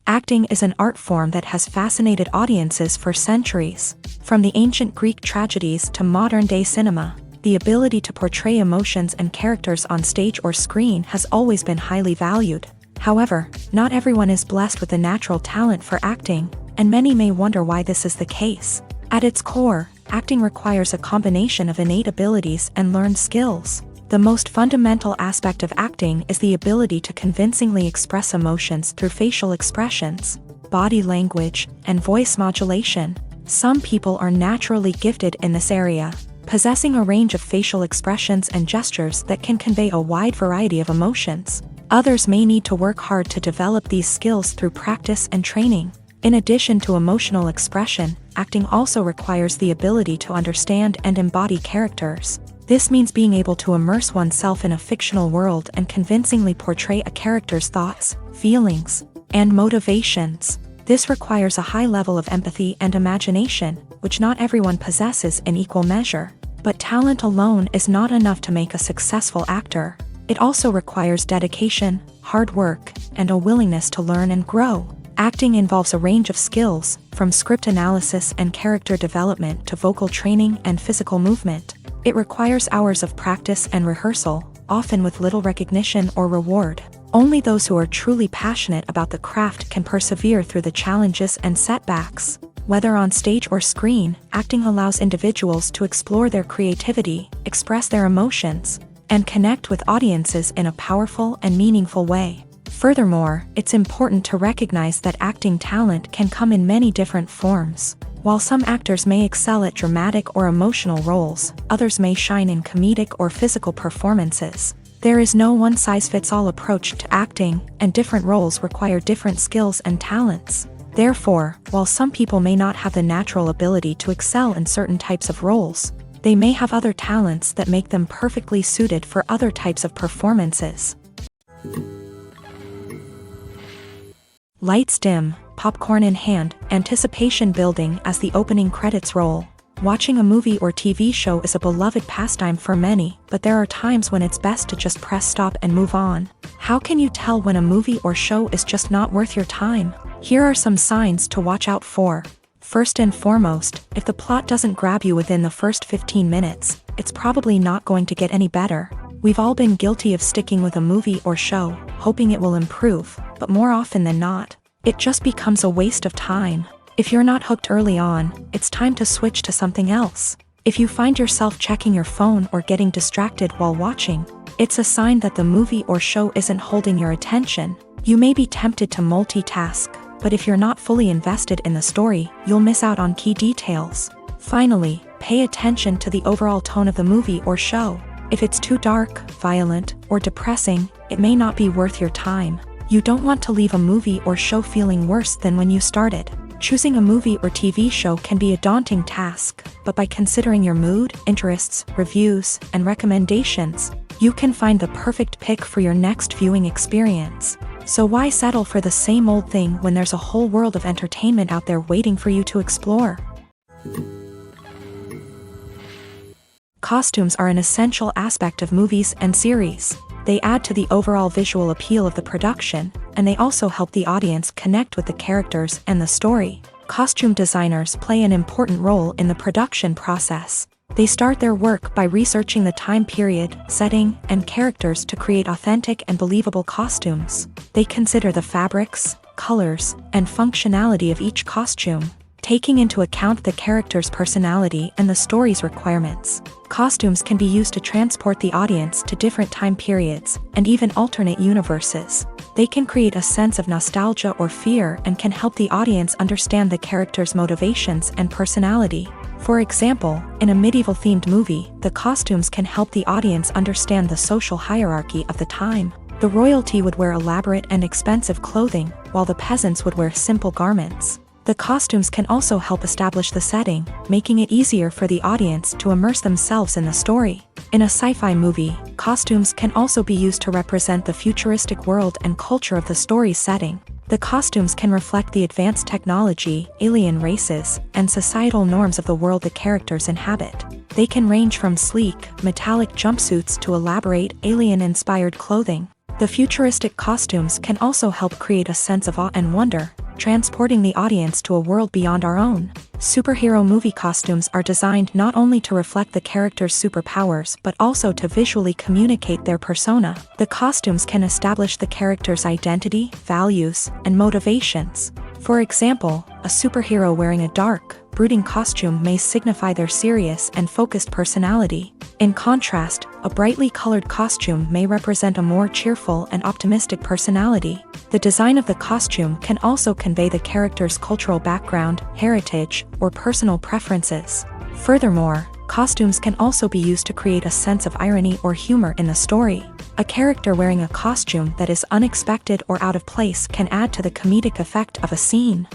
Speaker 1: Acting is an art form that has fascinated audiences for centuries. From the ancient Greek tragedies to modern-day cinema, the ability to portray emotions and characters on stage or screen has always been highly valued. However, not everyone is blessed with the natural talent for acting, and many may wonder why this is the case. At its core, acting requires a combination of innate abilities and learned skills. The most fundamental aspect of acting is the ability to convincingly express emotions through facial expressions, body language, and voice modulation. Some people are naturally gifted in this area, possessing a range of facial expressions and gestures that can convey a wide variety of emotions. Others may need to work hard to develop these skills through practice and training. In addition to emotional expression, acting also requires the ability to understand and embody characters. This means being able to immerse oneself in a fictional world and convincingly portray a character's thoughts, feelings, and motivations. This requires a high level of empathy and imagination, which not everyone possesses in equal measure. But talent alone is not enough to make a successful actor. It also requires dedication, hard work, and a willingness to learn and grow. Acting involves a range of skills, from script analysis and character development to vocal training and physical movement. It requires hours of practice and rehearsal, often with little recognition or reward. Only those who are truly passionate about the craft can persevere through the challenges and setbacks. Whether on stage or screen, acting allows individuals to explore their creativity, express their emotions, and connect with audiences in a powerful and meaningful way. Furthermore, it's important to recognize that acting talent can come in many different forms. While some actors may excel at dramatic or emotional roles, others may shine in comedic or physical performances. There is no one-size-fits-all approach to acting, and different roles require different skills and talents. Therefore, while some people may not have the natural ability to excel in certain types of roles, they may have other talents that make them perfectly suited for other types of performances. Lights dim, popcorn in hand, anticipation building as the opening credits roll. Watching a movie or TV show is a beloved pastime for many, but there are times when it's best to just press stop and move on. How can you tell when a movie or show is just not worth your time? Here are some signs to watch out for. First and foremost, if the plot doesn't grab you within the first 15 minutes, it's probably not going to get any better. We've all been guilty of sticking with a movie or show, hoping it will improve, but more often than not, it just becomes a waste of time. If you're not hooked early on, it's time to switch to something else. If you find yourself checking your phone or getting distracted while watching, it's a sign that the movie or show isn't holding your attention. You may be tempted to multitask, but if you're not fully invested in the story, you'll miss out on key details. Finally, pay attention to the overall tone of the movie or show. If it's too dark, violent, or depressing, it may not be worth your time. You don't want to leave a movie or show feeling worse than when you started. Choosing a movie or TV show can be a daunting task, but by considering your mood, interests, reviews, and recommendations, you can find the perfect pick for your next viewing experience. So why settle for the same old thing when there's a whole world of entertainment out there waiting for you to explore? Costumes are an essential aspect of movies and series. They add to the overall visual appeal of the production, and they also help the audience connect with the characters and the story. Costume designers play an important role in the production process. They start their work by researching the time period, setting, and characters to create authentic and believable costumes. They consider the fabrics, colors, and functionality of each costume, taking into account the character's personality and the story's requirements. Costumes can be used to transport the audience to different time periods, and even alternate universes. They can create a sense of nostalgia or fear and can help the audience understand the character's motivations and personality. For example, in a medieval-themed movie, the costumes can help the audience understand the social hierarchy of the time. The royalty would wear elaborate and expensive clothing, while the peasants would wear simple garments. The costumes can also help establish the setting, making it easier for the audience to immerse themselves in the story. In a sci-fi movie, costumes can also be used to represent the futuristic world and culture of the story's setting. The costumes can reflect the advanced technology, alien races, and societal norms of the world the characters inhabit. They can range from sleek, metallic jumpsuits to elaborate, alien-inspired clothing. The futuristic costumes can also help create a sense of awe and wonder, transporting the audience to a world beyond our own. Superhero movie costumes are designed not only to reflect the character's superpowers but also to visually communicate their persona. The costumes can establish the character's identity, values, and motivations. For example, a superhero wearing a dark, brooding costume may signify their serious and focused personality. In contrast, a brightly colored costume may represent a more cheerful and optimistic personality. The design of the costume can also convey the character's cultural background, heritage, or personal preferences. Furthermore, costumes can also be used to create a sense of irony or humor in the story. A character wearing a costume that is unexpected or out of place can add to the comedic effect of a scene.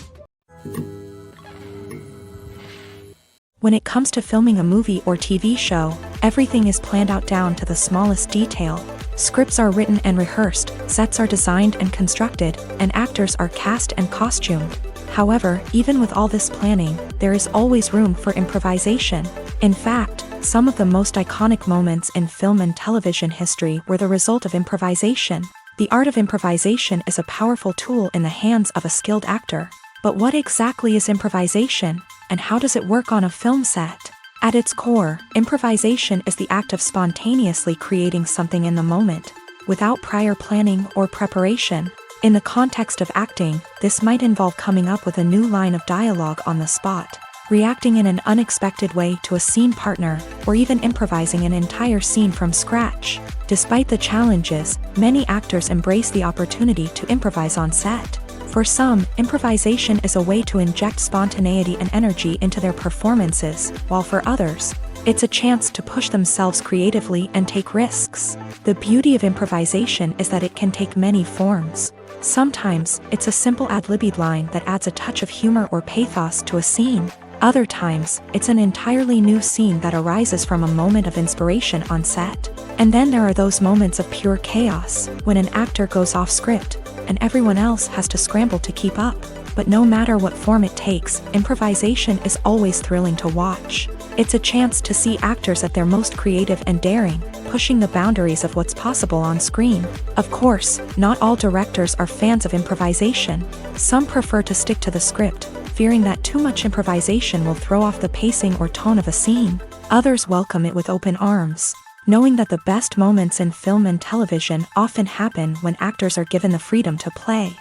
Speaker 1: When it comes to filming a movie or TV show, everything is planned out down to the smallest detail. Scripts are written and rehearsed, sets are designed and constructed, and actors are cast and costumed. However, even with all this planning, there is always room for improvisation. In fact, some of the most iconic moments in film and television history were the result of improvisation. The art of improvisation is a powerful tool in the hands of a skilled actor. But what exactly is improvisation, and how does it work on a film set? At its core, improvisation is the act of spontaneously creating something in the moment, without prior planning or preparation. In the context of acting, this might involve coming up with a new line of dialogue on the spot, reacting in an unexpected way to a scene partner, or even improvising an entire scene from scratch. Despite the challenges, many actors embrace the opportunity to improvise on set. For some, improvisation is a way to inject spontaneity and energy into their performances, while for others, it's a chance to push themselves creatively and take risks. The beauty of improvisation is that it can take many forms. Sometimes, it's a simple ad-libbed line that adds a touch of humor or pathos to a scene. Other times, it's an entirely new scene that arises from a moment of inspiration on set. And then there are those moments of pure chaos, when an actor goes off script, and everyone else has to scramble to keep up. But no matter what form it takes, improvisation is always thrilling to watch. It's a chance to see actors at their most creative and daring, pushing the boundaries of what's possible on screen. Of course, not all directors are fans of improvisation. Some prefer to stick to the script, fearing that too much improvisation will throw off the pacing or tone of a scene. Others welcome it with open arms, knowing that the best moments in film and television often happen when actors are given the freedom to play.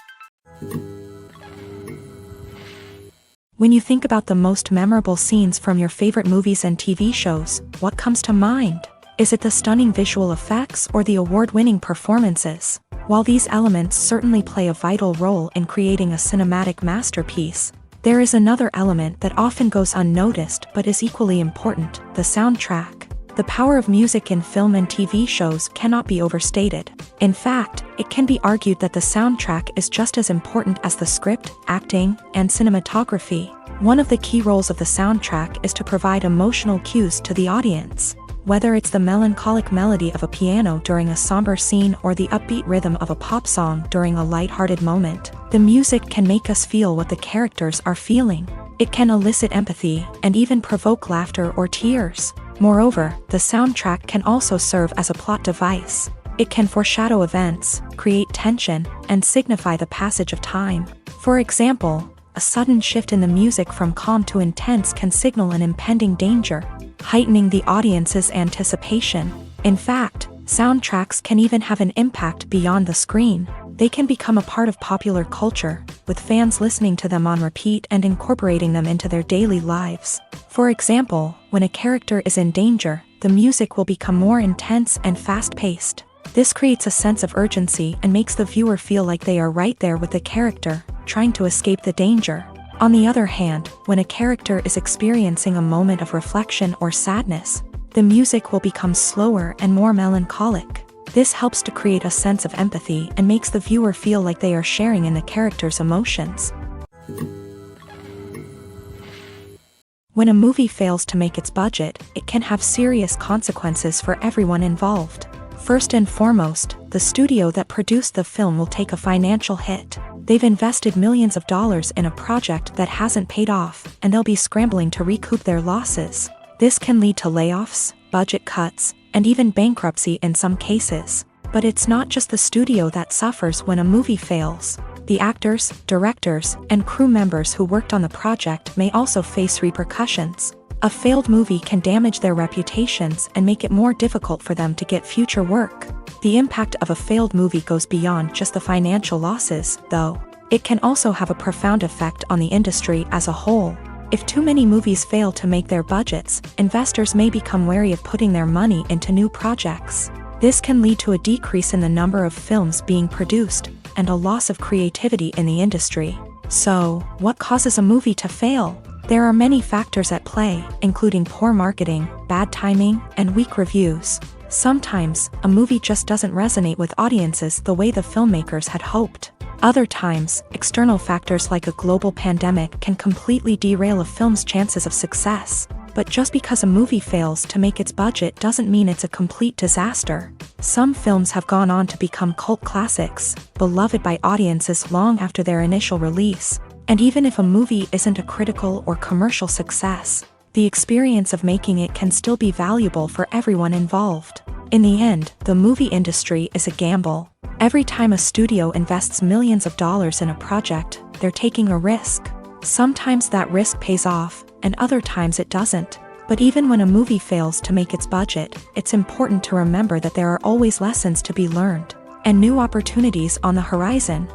Speaker 1: When you think about the most memorable scenes from your favorite movies and TV shows, what comes to mind? Is it the stunning visual effects or the award-winning performances? While these elements certainly play a vital role in creating a cinematic masterpiece, there is another element that often goes unnoticed but is equally important: the soundtrack. The power of music in film and TV shows cannot be overstated. In fact, it can be argued that the soundtrack is just as important as the script, acting, and cinematography. One of the key roles of the soundtrack is to provide emotional cues to the audience. Whether it's the melancholic melody of a piano during a somber scene or the upbeat rhythm of a pop song during a lighthearted moment, the music can make us feel what the characters are feeling. It can elicit empathy and even provoke laughter or tears. Moreover, the soundtrack can also serve as a plot device. It can foreshadow events, create tension, and signify the passage of time. For example, a sudden shift in the music from calm to intense can signal an impending danger, heightening the audience's anticipation. In fact, soundtracks can even have an impact beyond the screen. They can become a part of popular culture, with fans listening to them on repeat and incorporating them into their daily lives. For example, when a character is in danger, the music will become more intense and fast-paced. This creates a sense of urgency and makes the viewer feel like they are right there with the character, trying to escape the danger. On the other hand, when a character is experiencing a moment of reflection or sadness, the music will become slower and more melancholic. This helps to create a sense of empathy and makes the viewer feel like they are sharing in the character's emotions. When a movie fails to make its budget, it can have serious consequences for everyone involved. First and foremost, the studio that produced the film will take a financial hit. They've invested millions of dollars in a project that hasn't paid off, and they'll be scrambling to recoup their losses. This can lead to layoffs, budget cuts, and even bankruptcy in some cases. But it's not just the studio that suffers when a movie fails. The actors, directors, and crew members who worked on the project may also face repercussions. A failed movie can damage their reputations and make it more difficult for them to get future work. The impact of a failed movie goes beyond just the financial losses, though. It can also have a profound effect on the industry as a whole. If too many movies fail to make their budgets, investors may become wary of putting their money into new projects. This can lead to a decrease in the number of films being produced, and a loss of creativity in the industry. So, what causes a movie to fail? There are many factors at play, including poor marketing, bad timing, and weak reviews. Sometimes, a movie just doesn't resonate with audiences the way the filmmakers had hoped. Other times, external factors like a global pandemic can completely derail a film's chances of success. But just because a movie fails to make its budget doesn't mean it's a complete disaster. Some films have gone on to become cult classics, beloved by audiences long after their initial release. And even if a movie isn't a critical or commercial success, the experience of making it can still be valuable for everyone involved. In the end, the movie industry is a gamble. Every time a studio invests millions of dollars in a project, they're taking a risk. Sometimes that risk pays off, and other times it doesn't. But even when a movie fails to make its budget, it's important to remember that there are always lessons to be learned, and new opportunities on the horizon.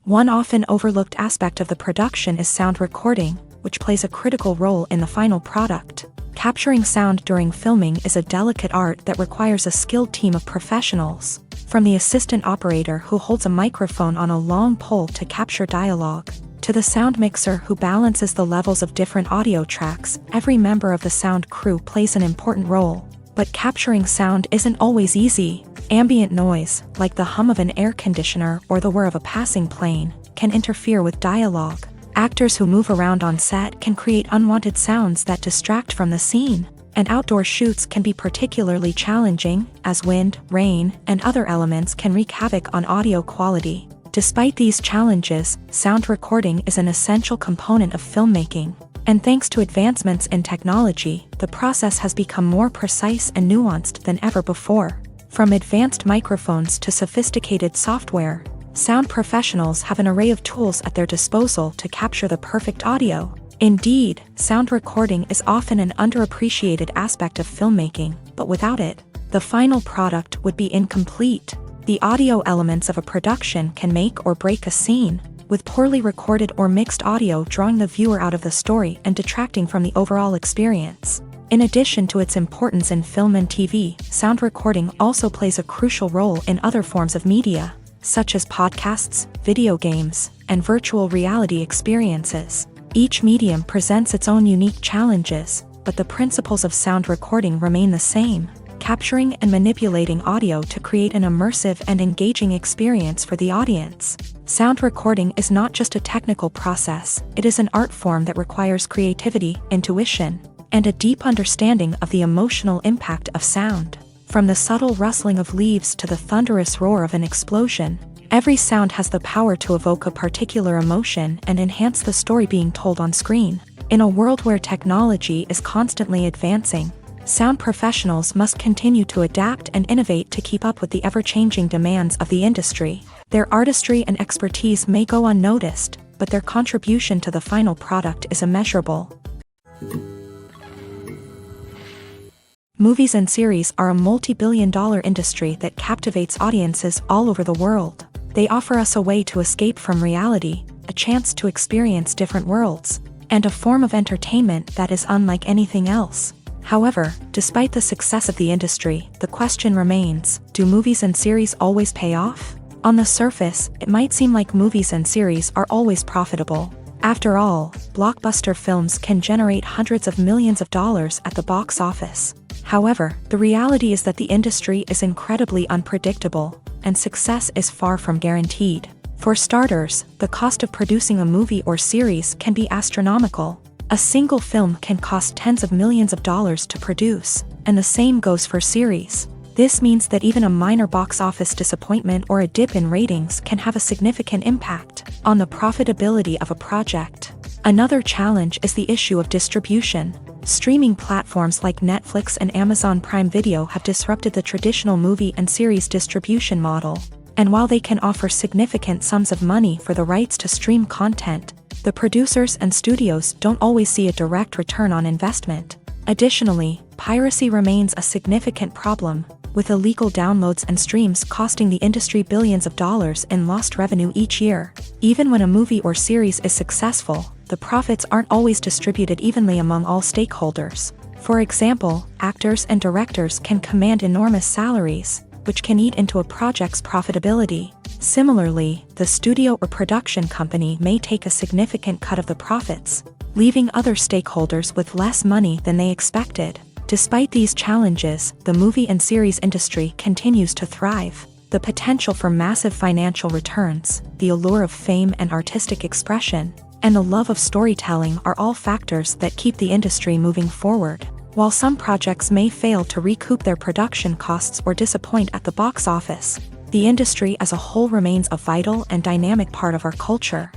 Speaker 1: One often overlooked aspect of the production is sound recording, which plays a critical role in the final product. Capturing sound during filming is a delicate art that requires a skilled team of professionals. From the assistant operator who holds a microphone on a long pole to capture dialogue, to the sound mixer who balances the levels of different audio tracks, every member of the sound crew plays an important role. But capturing sound isn't always easy. Ambient noise, like the hum of an air conditioner or the whir of a passing plane, can interfere with dialogue. Actors who move around on set can create unwanted sounds that distract from the scene. And outdoor shoots can be particularly challenging, as wind, rain, and other elements can wreak havoc on audio quality. Despite these challenges, sound recording is an essential component of filmmaking. And thanks to advancements in technology, the process has become more precise and nuanced than ever before. From advanced microphones to sophisticated software, sound professionals have an array of tools at their disposal to capture the perfect audio. Indeed, sound recording is often an underappreciated aspect of filmmaking, but without it, the final product would be incomplete. The audio elements of a production can make or break a scene, with poorly recorded or mixed audio drawing the viewer out of the story and detracting from the overall experience. In addition to its importance in film and TV, sound recording also plays a crucial role in other forms of media, such as podcasts, video games, and virtual reality experiences. Each medium presents its own unique challenges, but the principles of sound recording remain the same, capturing and manipulating audio to create an immersive and engaging experience for the audience. Sound recording is not just a technical process, it is an art form that requires creativity, intuition, and a deep understanding of the emotional impact of sound. From the subtle rustling of leaves to the thunderous roar of an explosion, every sound has the power to evoke a particular emotion and enhance the story being told on screen. In a world where technology is constantly advancing, sound professionals must continue to adapt and innovate to keep up with the ever-changing demands of the industry. Their artistry and expertise may go unnoticed, but their contribution to the final product is immeasurable. Movies and series are a multi-billion-dollar industry that captivates audiences all over the world. They offer us a way to escape from reality, a chance to experience different worlds, and a form of entertainment that is unlike anything else. However, despite the success of the industry, the question remains, do movies and series always pay off? On the surface, it might seem like movies and series are always profitable. After all, blockbuster films can generate hundreds of millions of dollars at the box office. However, the reality is that the industry is incredibly unpredictable, and success is far from guaranteed. For starters, the cost of producing a movie or series can be astronomical. A single film can cost tens of millions of dollars to produce, and the same goes for series. This means that even a minor box office disappointment or a dip in ratings can have a significant impact on the profitability of a project. Another challenge is the issue of distribution. Streaming platforms like Netflix and Amazon Prime Video have disrupted the traditional movie and series distribution model. And while they can offer significant sums of money for the rights to stream content, the producers and studios don't always see a direct return on investment. Additionally, piracy remains a significant problem, with illegal downloads and streams costing the industry billions of dollars in lost revenue each year. Even when a movie or series is successful, the profits aren't always distributed evenly among all stakeholders. For example, actors and directors can command enormous salaries, which can eat into a project's profitability. Similarly, the studio or production company may take a significant cut of the profits, leaving other stakeholders with less money than they expected. Despite these challenges, the movie and series industry continues to thrive. The potential for massive financial returns, the allure of fame and artistic expression, and the love of storytelling are all factors that keep the industry moving forward. While some projects may fail to recoup their production costs or disappoint at the box office, the industry as a whole remains a vital and dynamic part of our culture.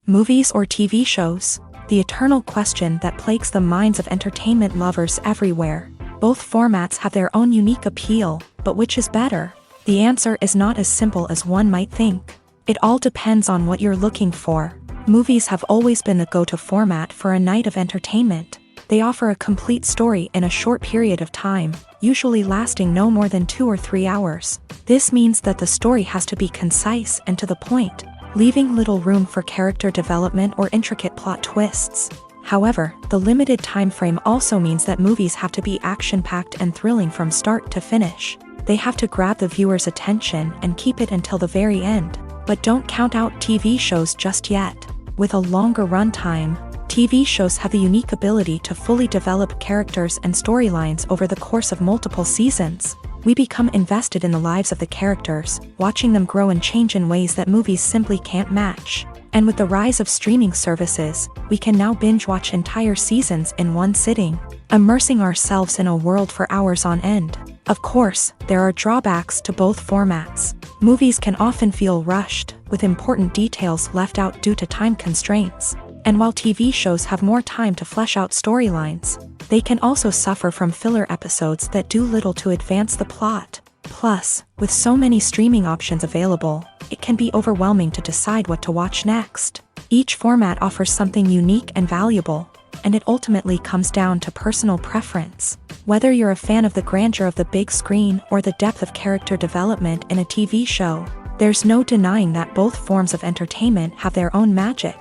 Speaker 1: Movies or TV shows? The eternal question that plagues the minds of entertainment lovers everywhere. Both formats have their own unique appeal, but which is better? The answer is not as simple as one might think. It all depends on what you're looking for. Movies have always been the go-to format for a night of entertainment. They offer a complete story in a short period of time, usually lasting no more than 2 or 3 hours. This means that the story has to be concise and to the point, leaving little room for character development or intricate plot twists. However, the limited time frame also means that movies have to be action-packed and thrilling from start to finish. They have to grab the viewer's attention and keep it until the very end. But don't count out TV shows just yet. With a longer runtime, TV shows have the unique ability to fully develop characters and storylines over the course of multiple seasons. We become invested in the lives of the characters, watching them grow and change in ways that movies simply can't match. And with the rise of streaming services, we can now binge-watch entire seasons in one sitting, immersing ourselves in a world for hours on end. Of course, there are drawbacks to both formats. Movies can often feel rushed, with important details left out due to time constraints. And while TV shows have more time to flesh out storylines, they can also suffer from filler episodes that do little to advance the plot. Plus, with so many streaming options available, it can be overwhelming to decide what to watch next. Each format offers something unique and valuable, and it ultimately comes down to personal preference. Whether you're a fan of the grandeur of the big screen or the depth of character development in a TV show, there's no denying that both forms of entertainment have their own magic.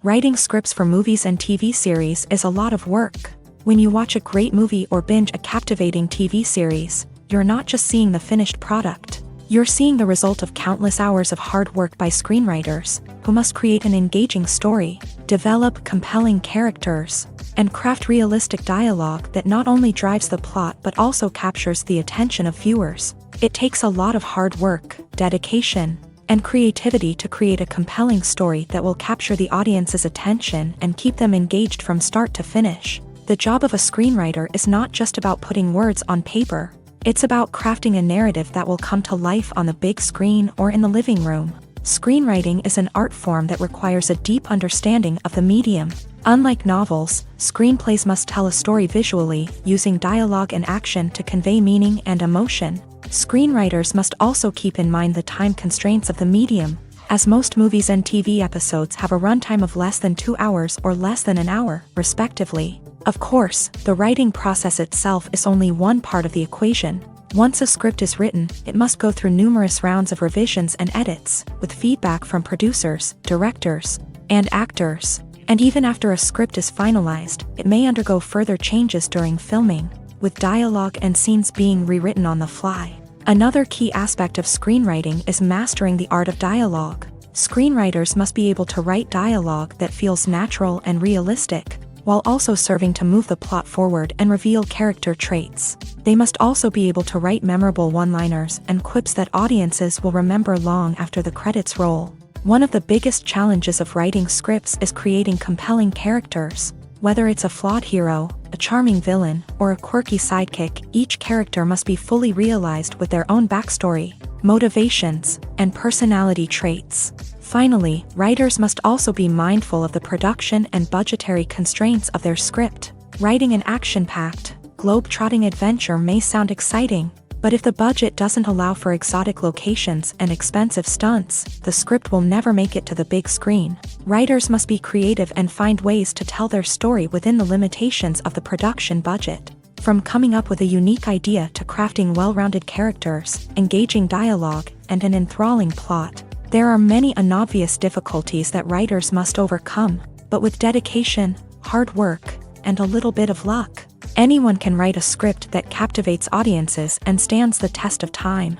Speaker 1: Writing scripts for movies and TV series is a lot of work. When you watch a great movie or binge a captivating TV series, you're not just seeing the finished product. You're seeing the result of countless hours of hard work by screenwriters, who must create an engaging story, develop compelling characters, and craft realistic dialogue that not only drives the plot but also captures the attention of viewers. It takes a lot of hard work, dedication, and creativity to create a compelling story that will capture the audience's attention and keep them engaged from start to finish. The job of a screenwriter is not just about putting words on paper. It's about crafting a narrative that will come to life on the big screen or in the living room. Screenwriting is an art form that requires a deep understanding of the medium. Unlike novels, screenplays must tell a story visually, using dialogue and action to convey meaning and emotion. Screenwriters must also keep in mind the time constraints of the medium, as most movies and TV episodes have a runtime of less than 2 hours or less than an hour, respectively. Of course, the writing process itself is only one part of the equation. Once a script is written, it must go through numerous rounds of revisions and edits, with feedback from producers, directors, and actors. And even after a script is finalized, it may undergo further changes during filming, with dialogue and scenes being rewritten on the fly. Another key aspect of screenwriting is mastering the art of dialogue. Screenwriters must be able to write dialogue that feels natural and realistic, while also serving to move the plot forward and reveal character traits. They must also be able to write memorable one-liners and quips that audiences will remember long after the credits roll. One of the biggest challenges of writing scripts is creating compelling characters. Whether it's a flawed hero, a charming villain, or a quirky sidekick, each character must be fully realized with their own backstory, motivations, and personality traits. Finally, writers must also be mindful of the production and budgetary constraints of their script. Writing an action-packed, globe-trotting adventure may sound exciting, but if the budget doesn't allow for exotic locations and expensive stunts, the script will never make it to the big screen. Writers must be creative and find ways to tell their story within the limitations of the production budget. From coming up with a unique idea to crafting well-rounded characters, engaging dialogue, and an enthralling plot, there are many unobvious difficulties that writers must overcome, but with dedication, hard work, and a little bit of luck, anyone can write a script that captivates audiences and stands the test of time.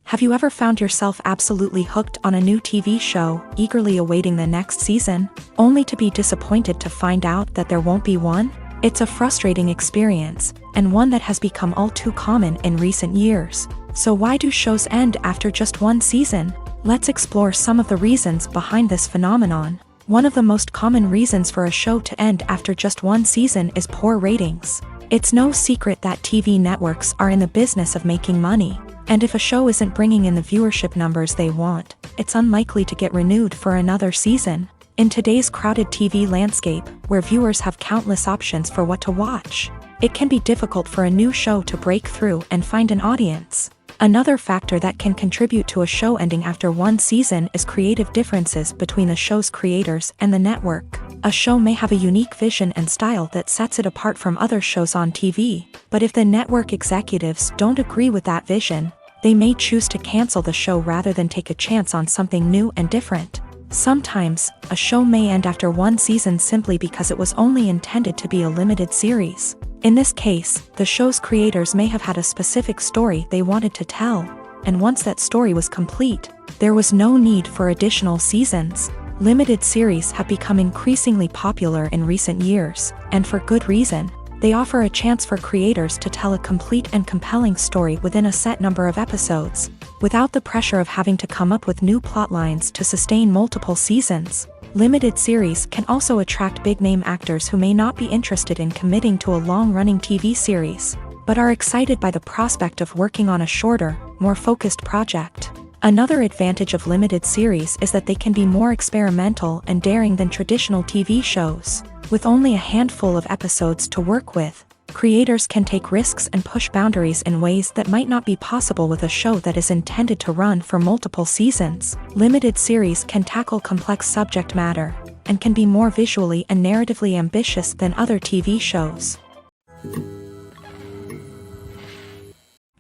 Speaker 1: Have you ever found yourself absolutely hooked on a new TV show, eagerly awaiting the next season, only to be disappointed to find out that there won't be one? It's a frustrating experience, and one that has become all too common in recent years. So why do shows end after just one season? Let's explore some of the reasons behind this phenomenon. One of the most common reasons for a show to end after just one season is poor ratings. It's no secret that TV networks are in the business of making money, and if a show isn't bringing in the viewership numbers they want, it's unlikely to get renewed for another season. In today's crowded TV landscape, where viewers have countless options for what to watch, it can be difficult for a new show to break through and find an audience. Another factor that can contribute to a show ending after one season is creative differences between the show's creators and the network. A show may have a unique vision and style that sets it apart from other shows on TV, but if the network executives don't agree with that vision, they may choose to cancel the show rather than take a chance on something new and different. Sometimes, a show may end after one season simply because it was only intended to be a limited series. In this case, the show's creators may have had a specific story they wanted to tell, and once that story was complete, there was no need for additional seasons. Limited series have become increasingly popular in recent years, and for good reason. They offer a chance for creators to tell a complete and compelling story within a set number of episodes, without the pressure of having to come up with new plotlines to sustain multiple seasons. Limited series can also attract big-name actors who may not be interested in committing to a long-running TV series, but are excited by the prospect of working on a shorter, more focused project. Another advantage of limited series is that they can be more experimental and daring than traditional TV shows. With only a handful of episodes to work with, creators can take risks and push boundaries in ways that might not be possible with a show that is intended to run for multiple seasons. Limited series can tackle complex subject matter, and can be more visually and narratively ambitious than other TV shows.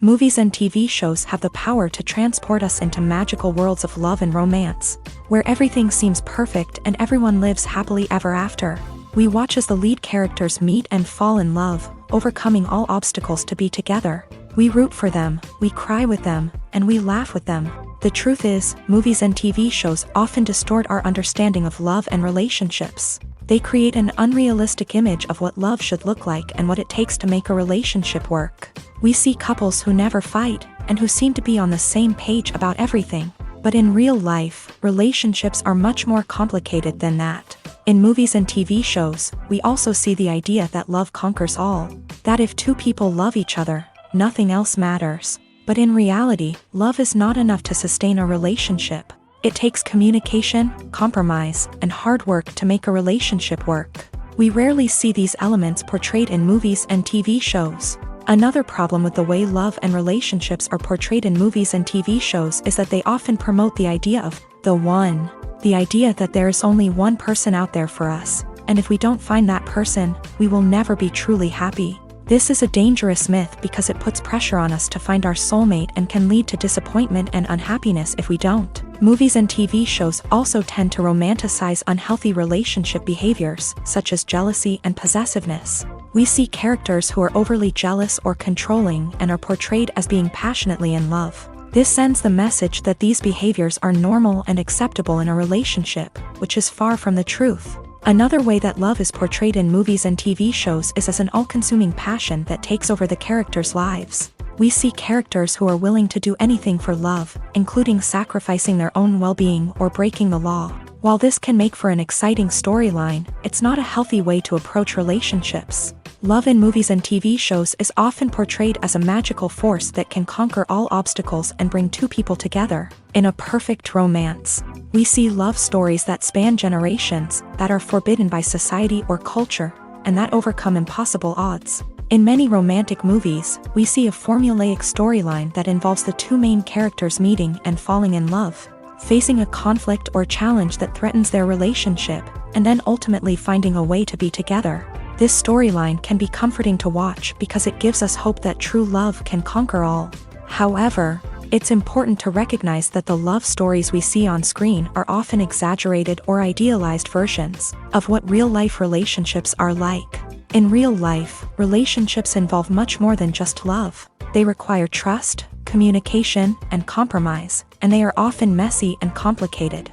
Speaker 1: Movies and TV shows have the power to transport us into magical worlds of love and romance, where everything seems perfect and everyone lives happily ever after. We watch as the lead characters meet and fall in love, overcoming all obstacles to be together. We root for them, we cry with them, and we laugh with them. The truth is, movies and TV shows often distort our understanding of love and relationships. They create an unrealistic image of what love should look like and what it takes to make a relationship work. We see couples who never fight, and who seem to be on the same page about everything. But in real life, relationships are much more complicated than that. In movies and TV shows, we also see the idea that love conquers all. That if two people love each other, nothing else matters. But in reality, love is not enough to sustain a relationship. It takes communication, compromise, and hard work to make a relationship work. We rarely see these elements portrayed in movies and TV shows. Another problem with the way love and relationships are portrayed in movies and TV shows is that they often promote the idea of the one. The idea that there is only one person out there for us, and if we don't find that person, we will never be truly happy. This is a dangerous myth because it puts pressure on us to find our soulmate and can lead to disappointment and unhappiness if we don't. Movies and TV shows also tend to romanticize unhealthy relationship behaviors, such as jealousy and possessiveness. We see characters who are overly jealous or controlling and are portrayed as being passionately in love. This sends the message that these behaviors are normal and acceptable in a relationship, which is far from the truth. Another way that love is portrayed in movies and TV shows is as an all-consuming passion that takes over the characters' lives. We see characters who are willing to do anything for love, including sacrificing their own well-being or breaking the law. While this can make for an exciting storyline, it's not a healthy way to approach relationships. Love in movies and TV shows is often portrayed as a magical force that can conquer all obstacles and bring two people together. In a perfect romance, we see love stories that span generations, that are forbidden by society or culture, and that overcome impossible odds. In many romantic movies, we see a formulaic storyline that involves the two main characters meeting and falling in love, facing a conflict or challenge that threatens their relationship, and then ultimately finding a way to be together. This storyline can be comforting to watch because it gives us hope that true love can conquer all. However, it's important to recognize that the love stories we see on screen are often exaggerated or idealized versions of what real-life relationships are like. In real life, relationships involve much more than just love. They require trust, communication, and compromise, and they are often messy and complicated.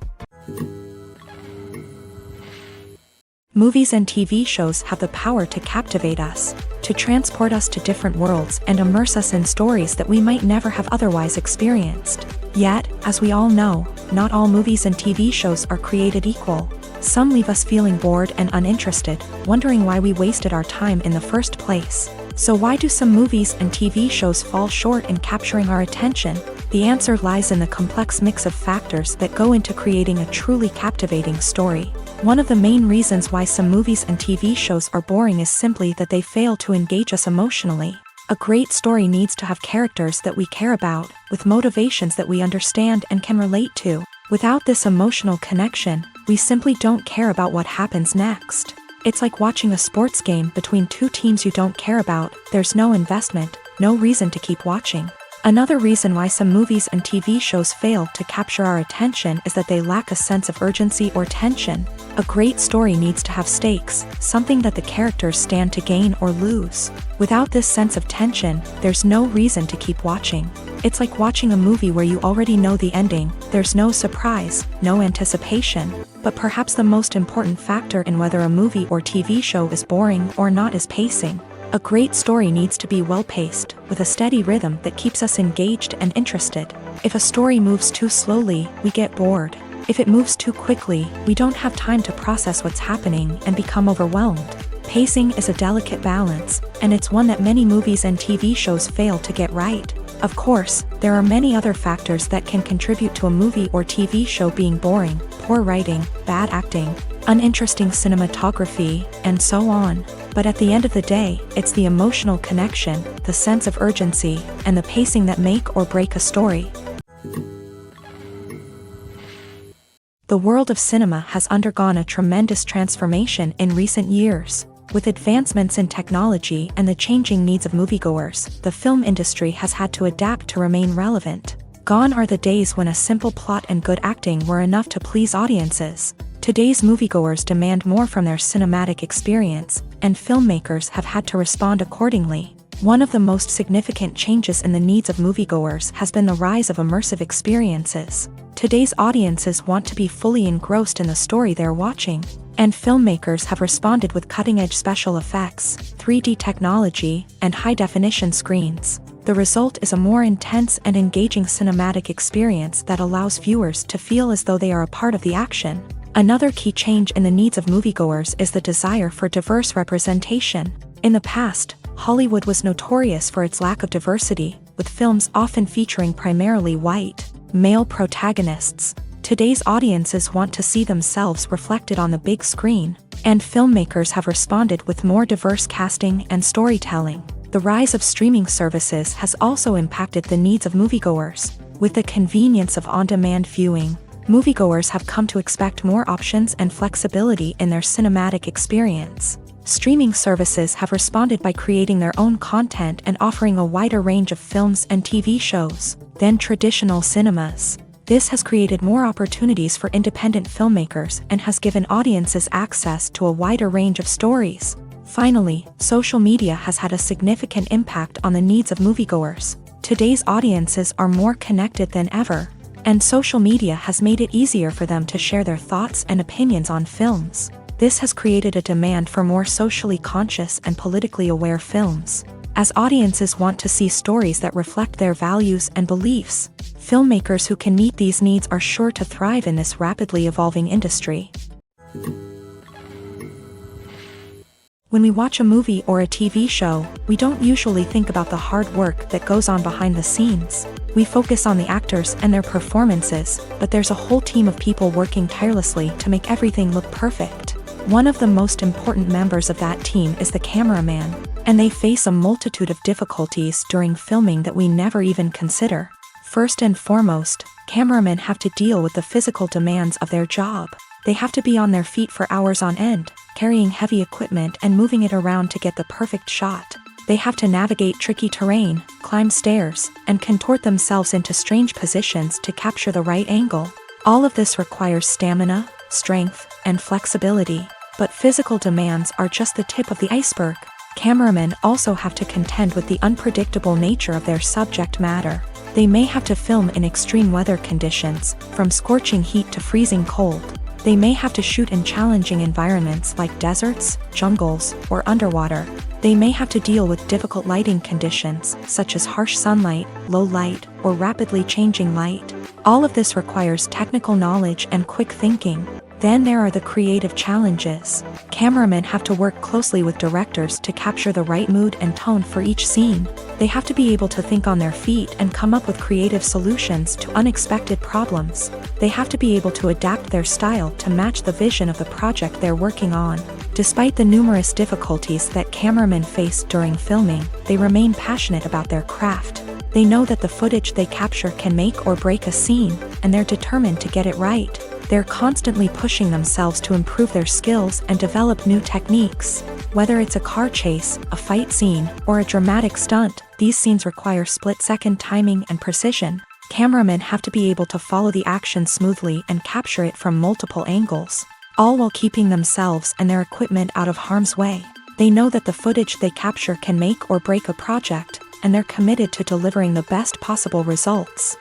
Speaker 1: Movies and TV shows have the power to captivate us, to transport us to different worlds and immerse us in stories that we might never have otherwise experienced. Yet, as we all know, not all movies and TV shows are created equal. Some leave us feeling bored and uninterested, wondering why we wasted our time in the first place. So why do some movies and TV shows fall short in capturing our attention? The answer lies in the complex mix of factors that go into creating a truly captivating story. One of the main reasons why some movies and TV shows are boring is simply that they fail to engage us emotionally. A great story needs to have characters that we care about, with motivations that we understand and can relate to. Without this emotional connection, we simply don't care about what happens next. It's like watching a sports game between two teams you don't care about. There's no investment, no reason to keep watching. Another reason why some movies and TV shows fail to capture our attention is that they lack a sense of urgency or tension. A great story needs to have stakes, something that the characters stand to gain or lose. Without this sense of tension, there's no reason to keep watching. It's like watching a movie where you already know the ending. There's no surprise, no anticipation. But perhaps the most important factor in whether a movie or TV show is boring or not is pacing. A great story needs to be well-paced, with a steady rhythm that keeps us engaged and interested. If a story moves too slowly, we get bored. If it moves too quickly, we don't have time to process what's happening and become overwhelmed. Pacing is a delicate balance, and it's one that many movies and TV shows fail to get right. Of course, there are many other factors that can contribute to a movie or TV show being boring: poor writing, bad acting, uninteresting cinematography, and so on. But at the end of the day, it's the emotional connection, the sense of urgency, and the pacing that make or break a story. The world of cinema has undergone a tremendous transformation in recent years. With advancements in technology and the changing needs of moviegoers, the film industry has had to adapt to remain relevant. Gone are the days when a simple plot and good acting were enough to please audiences. Today's moviegoers demand more from their cinematic experience, and filmmakers have had to respond accordingly. One of the most significant changes in the needs of moviegoers has been the rise of immersive experiences. Today's audiences want to be fully engrossed in the story they're watching, and filmmakers have responded with cutting-edge special effects, 3D technology, and high-definition screens. The result is a more intense and engaging cinematic experience that allows viewers to feel as though they are a part of the action. Another key change in the needs of moviegoers is the desire for diverse representation. In the past, Hollywood was notorious for its lack of diversity, with films often featuring primarily white, male protagonists. Today's audiences want to see themselves reflected on the big screen, and filmmakers have responded with more diverse casting and storytelling. The rise of streaming services has also impacted the needs of moviegoers. With the convenience of on-demand viewing, moviegoers have come to expect more options and flexibility in their cinematic experience. Streaming services have responded by creating their own content and offering a wider range of films and TV shows than traditional cinemas. This has created more opportunities for independent filmmakers and has given audiences access to a wider range of stories. Finally, social media has had a significant impact on the needs of moviegoers. Today's audiences are more connected than ever, and social media has made it easier for them to share their thoughts and opinions on films. This has created a demand for more socially conscious and politically aware films. As audiences want to see stories that reflect their values and beliefs, filmmakers who can meet these needs are sure to thrive in this rapidly evolving industry. When we watch a movie or a TV show, we don't usually think about the hard work that goes on behind the scenes. We focus on the actors and their performances, but there's a whole team of people working tirelessly to make everything look perfect. One of the most important members of that team is the cameraman, and they face a multitude of difficulties during filming that we never even consider. First and foremost, cameramen have to deal with the physical demands of their job. They have to be on their feet for hours on end, carrying heavy equipment and moving it around to get the perfect shot. They have to navigate tricky terrain, climb stairs, and contort themselves into strange positions to capture the right angle. All of this requires stamina, strength, and flexibility. But physical demands are just the tip of the iceberg. Cameramen also have to contend with the unpredictable nature of their subject matter. They may have to film in extreme weather conditions, from scorching heat to freezing cold. They may have to shoot in challenging environments like deserts, jungles, or underwater. They may have to deal with difficult lighting conditions, such as harsh sunlight, low light, or rapidly changing light. All of this requires technical knowledge and quick thinking. Then there are the creative challenges. Cameramen have to work closely with directors to capture the right mood and tone for each scene. They have to be able to think on their feet and come up with creative solutions to unexpected problems. They have to be able to adapt their style to match the vision of the project they're working on. Despite the numerous difficulties that cameramen face during filming, they remain passionate about their craft. They know that the footage they capture can make or break a scene, and they're determined to get it right. They're constantly pushing themselves to improve their skills and develop new techniques. Whether it's a car chase, a fight scene, or a dramatic stunt, these scenes require split-second timing and precision. Cameramen have to be able to follow the action smoothly and capture it from multiple angles, all while keeping themselves and their equipment out of harm's way. They know that the footage they capture can make or break a project, and they're committed to delivering the best possible results.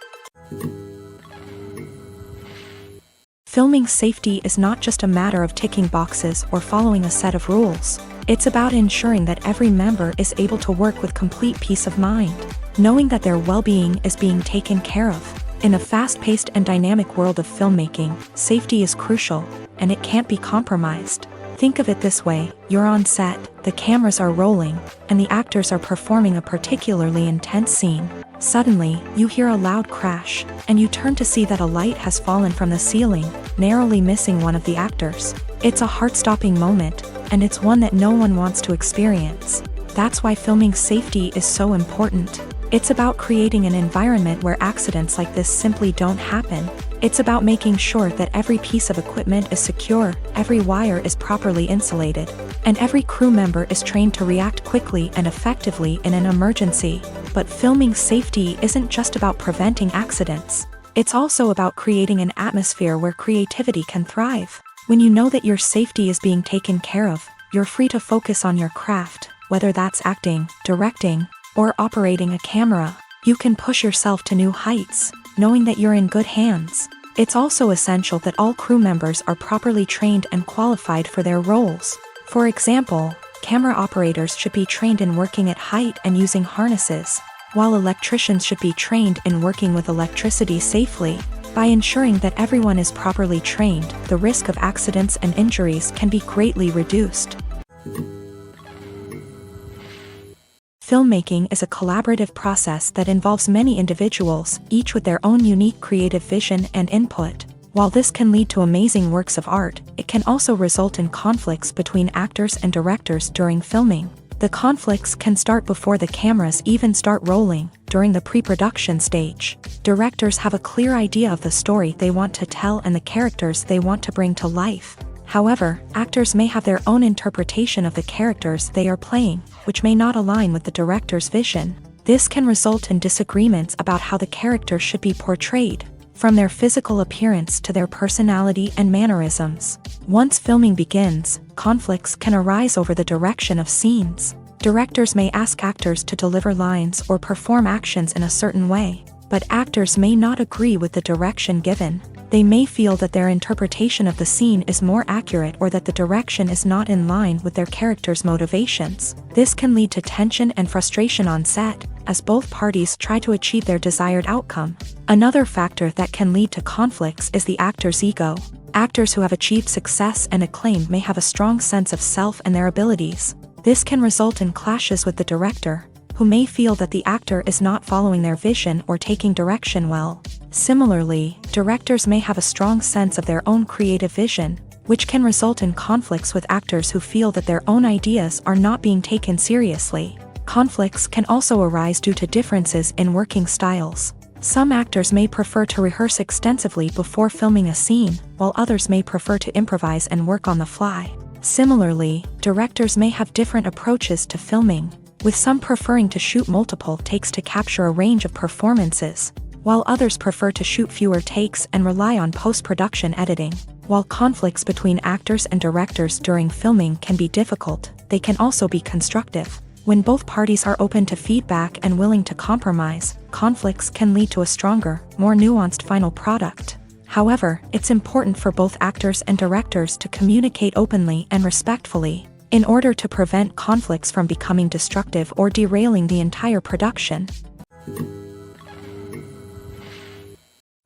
Speaker 1: Filming safety is not just a matter of ticking boxes or following a set of rules. It's about ensuring that every member is able to work with complete peace of mind, knowing that their well-being is being taken care of. In a fast-paced and dynamic world of filmmaking, safety is crucial, and it can't be compromised. Think of it this way: you're on set, the cameras are rolling, and the actors are performing a particularly intense scene. Suddenly, you hear a loud crash, and you turn to see that a light has fallen from the ceiling, narrowly missing one of the actors. It's a heart-stopping moment, and it's one that no one wants to experience. That's why filming safety is so important. It's about creating an environment where accidents like this simply don't happen. It's about making sure that every piece of equipment is secure, every wire is properly insulated, and every crew member is trained to react quickly and effectively in an emergency. But filming safety isn't just about preventing accidents. It's also about creating an atmosphere where creativity can thrive. When you know that your safety is being taken care of, you're free to focus on your craft, whether that's acting, directing, or operating a camera. You can push yourself to new heights, knowing that you're in good hands. It's also essential that all crew members are properly trained and qualified for their roles. For example, camera operators should be trained in working at height and using harnesses, while electricians should be trained in working with electricity safely. By ensuring that everyone is properly trained, the risk of accidents and injuries can be greatly reduced. Filmmaking is a collaborative process that involves many individuals, each with their own unique creative vision and input. While this can lead to amazing works of art, it can also result in conflicts between actors and directors during filming. The conflicts can start before the cameras even start rolling, during the pre-production stage. Directors have a clear idea of the story they want to tell and the characters they want to bring to life. However, actors may have their own interpretation of the characters they are playing, which may not align with the director's vision. This can result in disagreements about how the character should be portrayed, from their physical appearance to their personality and mannerisms. Once filming begins, conflicts can arise over the direction of scenes. Directors may ask actors to deliver lines or perform actions in a certain way, but actors may not agree with the direction given. They may feel that their interpretation of the scene is more accurate or that the direction is not in line with their character's motivations. This can lead to tension and frustration on set, as both parties try to achieve their desired outcome. Another factor that can lead to conflicts is the actor's ego. Actors who have achieved success and acclaim may have a strong sense of self and their abilities. This can result in clashes with the director, who may feel that the actor is not following their vision or taking direction well. Similarly, directors may have a strong sense of their own creative vision, which can result in conflicts with actors who feel that their own ideas are not being taken seriously. Conflicts can also arise due to differences in working styles. Some actors may prefer to rehearse extensively before filming a scene, while others may prefer to improvise and work on the fly. Similarly, directors may have different approaches to filming, with some preferring to shoot multiple takes to capture a range of performances, while others prefer to shoot fewer takes and rely on post-production editing. While conflicts between actors and directors during filming can be difficult, they can also be constructive. When both parties are open to feedback and willing to compromise, conflicts can lead to a stronger, more nuanced final product. However, it's important for both actors and directors to communicate openly and respectfully, in order to prevent conflicts from becoming destructive or derailing the entire production.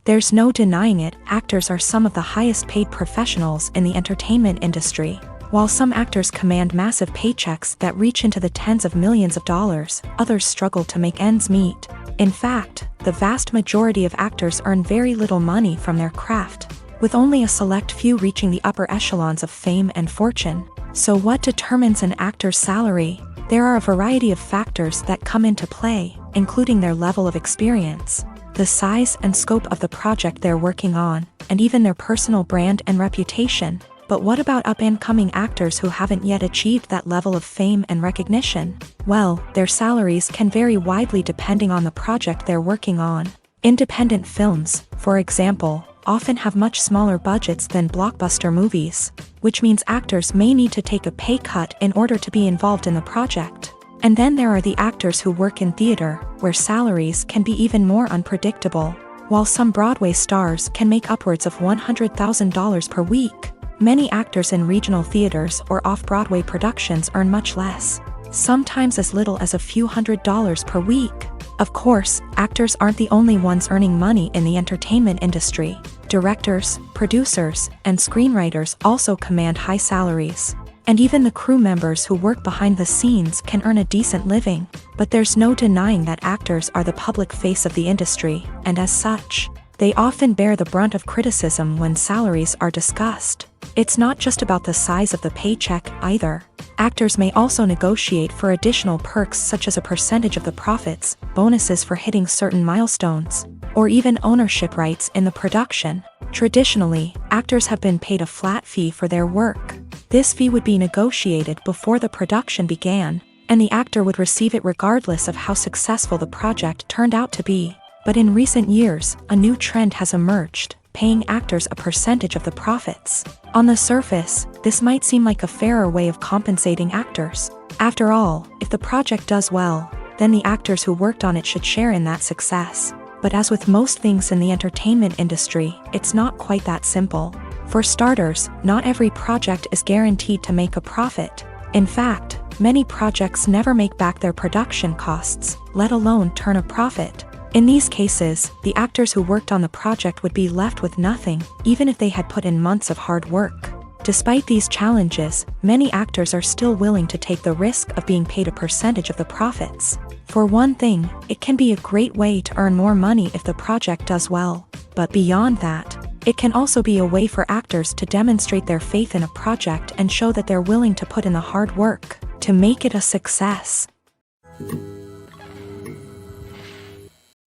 Speaker 1: There's no denying it, actors are some of the highest paid professionals in the entertainment industry. While some actors command massive paychecks that reach into the tens of millions of dollars, others struggle to make ends meet. In fact, the vast majority of actors earn very little money from their craft, with only a select few reaching the upper echelons of fame and fortune. So what determines an actor's salary? There are a variety of factors that come into play, including their level of experience, the size and scope of the project they're working on, and even their personal brand and reputation. But what about up-and-coming actors who haven't yet achieved that level of fame and recognition? Well, their salaries can vary widely depending on the project they're working on. Independent films, for example, often have much smaller budgets than blockbuster movies, which means actors may need to take a pay cut in order to be involved in the project. And then there are the actors who work in theater, where salaries can be even more unpredictable. While some Broadway stars can make upwards of $100,000 per week, many actors in regional theaters or off-Broadway productions earn much less, sometimes as little as a few $100s per week. Of course, actors aren't the only ones earning money in the entertainment industry. Directors, producers, and screenwriters also command high salaries. And even the crew members who work behind the scenes can earn a decent living. But there's no denying that actors are the public face of the industry, and as such, they often bear the brunt of criticism when salaries are discussed. It's not just about the size of the paycheck, either. Actors may also negotiate for additional perks such as a percentage of the profits, bonuses for hitting certain milestones, or even ownership rights in the production. Traditionally, actors have been paid a flat fee for their work. This fee would be negotiated before the production began, and the actor would receive it regardless of how successful the project turned out to be. But in recent years, a new trend has emerged, paying actors a percentage of the profits. On the surface, this might seem like a fairer way of compensating actors. After all, if the project does well, then the actors who worked on it should share in that success. But as with most things in the entertainment industry, it's not quite that simple. For starters, not every project is guaranteed to make a profit. In fact, many projects never make back their production costs, let alone turn a profit. In these cases, the actors who worked on the project would be left with nothing, even if they had put in months of hard work. Despite these challenges, many actors are still willing to take the risk of being paid a percentage of the profits. For one thing, it can be a great way to earn more money if the project does well. But beyond that, it can also be a way for actors to demonstrate their faith in a project and show that they're willing to put in the hard work to make it a success.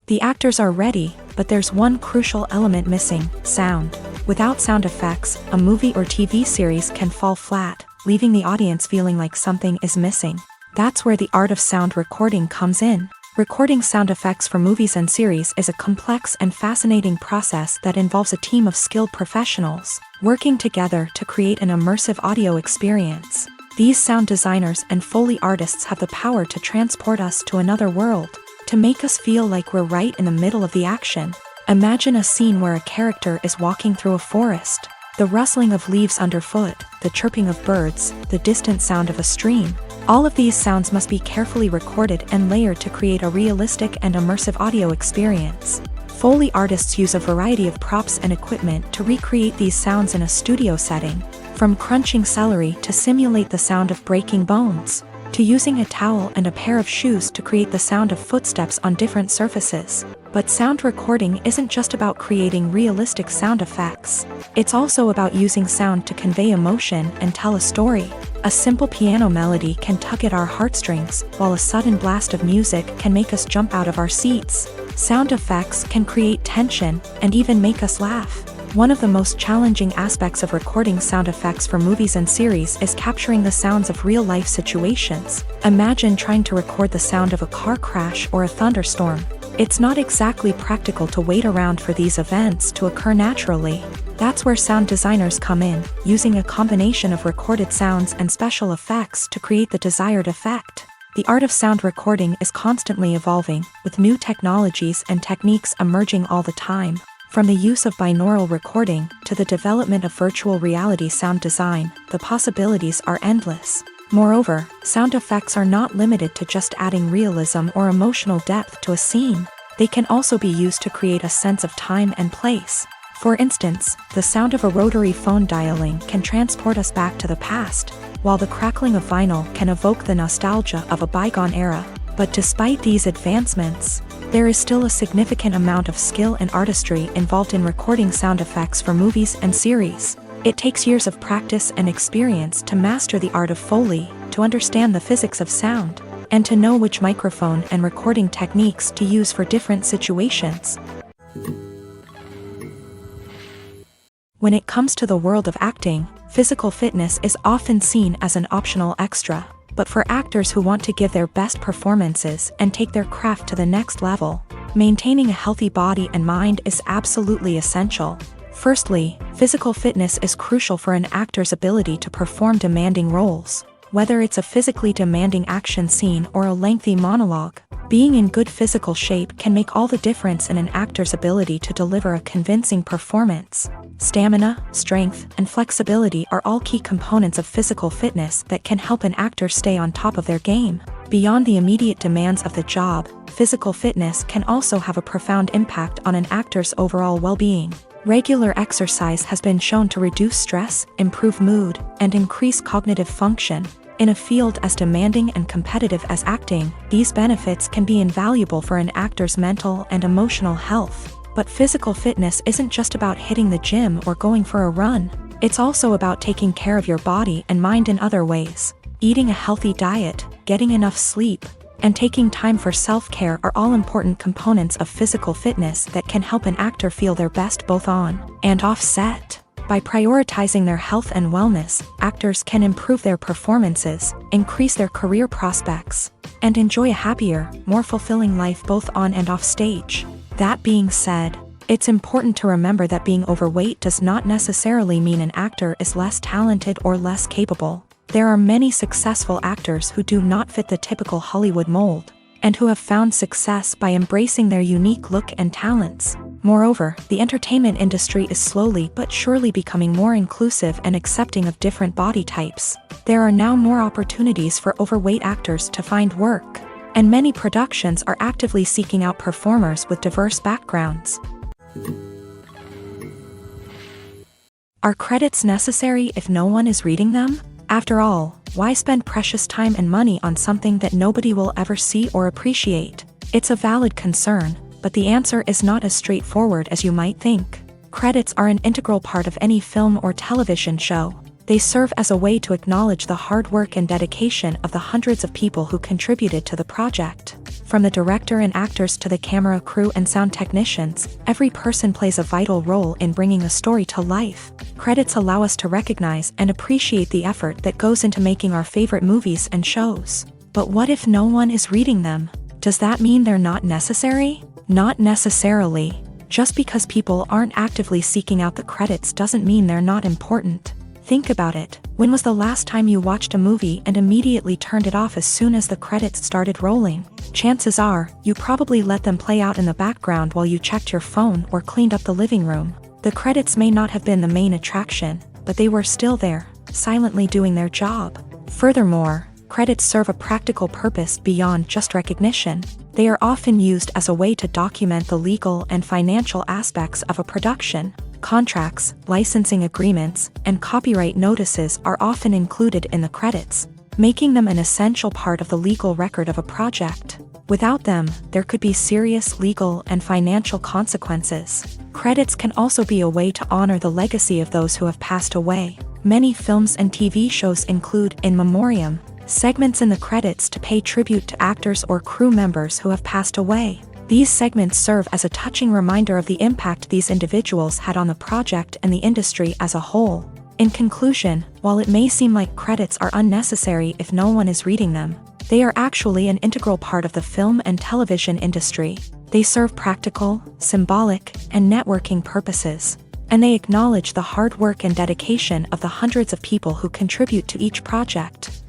Speaker 1: The actors are ready, but there's one crucial element missing: sound. Without sound effects, a movie or TV series can fall flat, leaving the audience feeling like something is missing. That's where the art of sound recording comes in. Recording sound effects for movies and series is a complex and fascinating process that involves a team of skilled professionals working together to create an immersive audio experience. These sound designers and Foley artists have the power to transport us to another world, to make us feel like we're right in the middle of the action. Imagine a scene where a character is walking through a forest. The rustling of leaves underfoot, the chirping of birds, the distant sound of a stream. All of these sounds must be carefully recorded and layered to create a realistic and immersive audio experience. Foley artists use a variety of props and equipment to recreate these sounds in a studio setting, from crunching celery to simulate the sound of breaking bones, to using a towel and a pair of shoes to create the sound of footsteps on different surfaces. But sound recording isn't just about creating realistic sound effects. It's also about using sound to convey emotion and tell a story. A simple piano melody can tug at our heartstrings, while a sudden blast of music can make us jump out of our seats. Sound effects can create tension and even make us laugh. One of the most challenging aspects of recording sound effects for movies and series is capturing the sounds of real-life situations. Imagine trying to record the sound of a car crash or a thunderstorm. It's not exactly practical to wait around for these events to occur naturally. That's where sound designers come in, using a combination of recorded sounds and special effects to create the desired effect. The art of sound recording is constantly evolving, with new technologies and techniques emerging all the time. From the use of binaural recording to the development of virtual reality sound design, the possibilities are endless. Moreover, sound effects are not limited to just adding realism or emotional depth to a scene. They can also be used to create a sense of time and place. For instance, the sound of a rotary phone dialing can transport us back to the past, while the crackling of vinyl can evoke the nostalgia of a bygone era. But despite these advancements, there is still a significant amount of skill and artistry involved in recording sound effects for movies and series. It takes years of practice and experience to master the art of Foley, to understand the physics of sound, and to know which microphone and recording techniques to use for different situations. When it comes to the world of acting, physical fitness is often seen as an optional extra. But for actors who want to give their best performances and take their craft to the next level, maintaining a healthy body and mind is absolutely essential. Firstly, physical fitness is crucial for an actor's ability to perform demanding roles. Whether it's a physically demanding action scene or a lengthy monologue, being in good physical shape can make all the difference in an actor's ability to deliver a convincing performance. Stamina, strength, and flexibility are all key components of physical fitness that can help an actor stay on top of their game. Beyond the immediate demands of the job, physical fitness can also have a profound impact on an actor's overall well-being. Regular exercise has been shown to reduce stress, improve mood, and increase cognitive function. In a field as demanding and competitive as acting, these benefits can be invaluable for an actor's mental and emotional health. But physical fitness isn't just about hitting the gym or going for a run. It's also about taking care of your body and mind in other ways. Eating a healthy diet, getting enough sleep, and taking time for self-care are all important components of physical fitness that can help an actor feel their best both on and off set. By prioritizing their health and wellness, actors can improve their performances, increase their career prospects, and enjoy a happier, more fulfilling life both on and off stage. That being said, it's important to remember that being overweight does not necessarily mean an actor is less talented or less capable. There are many successful actors who do not fit the typical Hollywood mold, and who have found success by embracing their unique look and talents. Moreover, the entertainment industry is slowly but surely becoming more inclusive and accepting of different body types. There are now more opportunities for overweight actors to find work, and many productions are actively seeking out performers with diverse backgrounds. Are credits necessary if no one is reading them? After all, why spend precious time and money on something that nobody will ever see or appreciate? It's a valid concern, but the answer is not as straightforward as you might think. Credits are an integral part of any film or television show. They serve as a way to acknowledge the hard work and dedication of the hundreds of people who contributed to the project. From the director and actors to the camera crew and sound technicians, every person plays a vital role in bringing a story to life. Credits allow us to recognize and appreciate the effort that goes into making our favorite movies and shows. But what if no one is reading them? Does that mean they're not necessary? Not necessarily. Just because people aren't actively seeking out the credits doesn't mean they're not important. Think about it. When was the last time you watched a movie and immediately turned it off as soon as the credits started rolling? Chances are, you probably let them play out in the background while you checked your phone or cleaned up the living room. The credits may not have been the main attraction, but they were still there, silently doing their job. Furthermore, credits serve a practical purpose beyond just recognition. They are often used as a way to document the legal and financial aspects of a production. Contracts, licensing agreements, and copyright notices are often included in the credits, making them an essential part of the legal record of a project. Without them, there could be serious legal and financial consequences. Credits can also be a way to honor the legacy of those who have passed away. Many films and TV shows include in memoriam segments in the credits to pay tribute to actors or crew members who have passed away. These segments serve as a touching reminder of the impact these individuals had on the project and the industry as a whole. In conclusion, while it may seem like credits are unnecessary if no one is reading them, they are actually an integral part of the film and television industry. They serve practical, symbolic, and networking purposes, and they acknowledge the hard work and dedication of the hundreds of people who contribute to each project.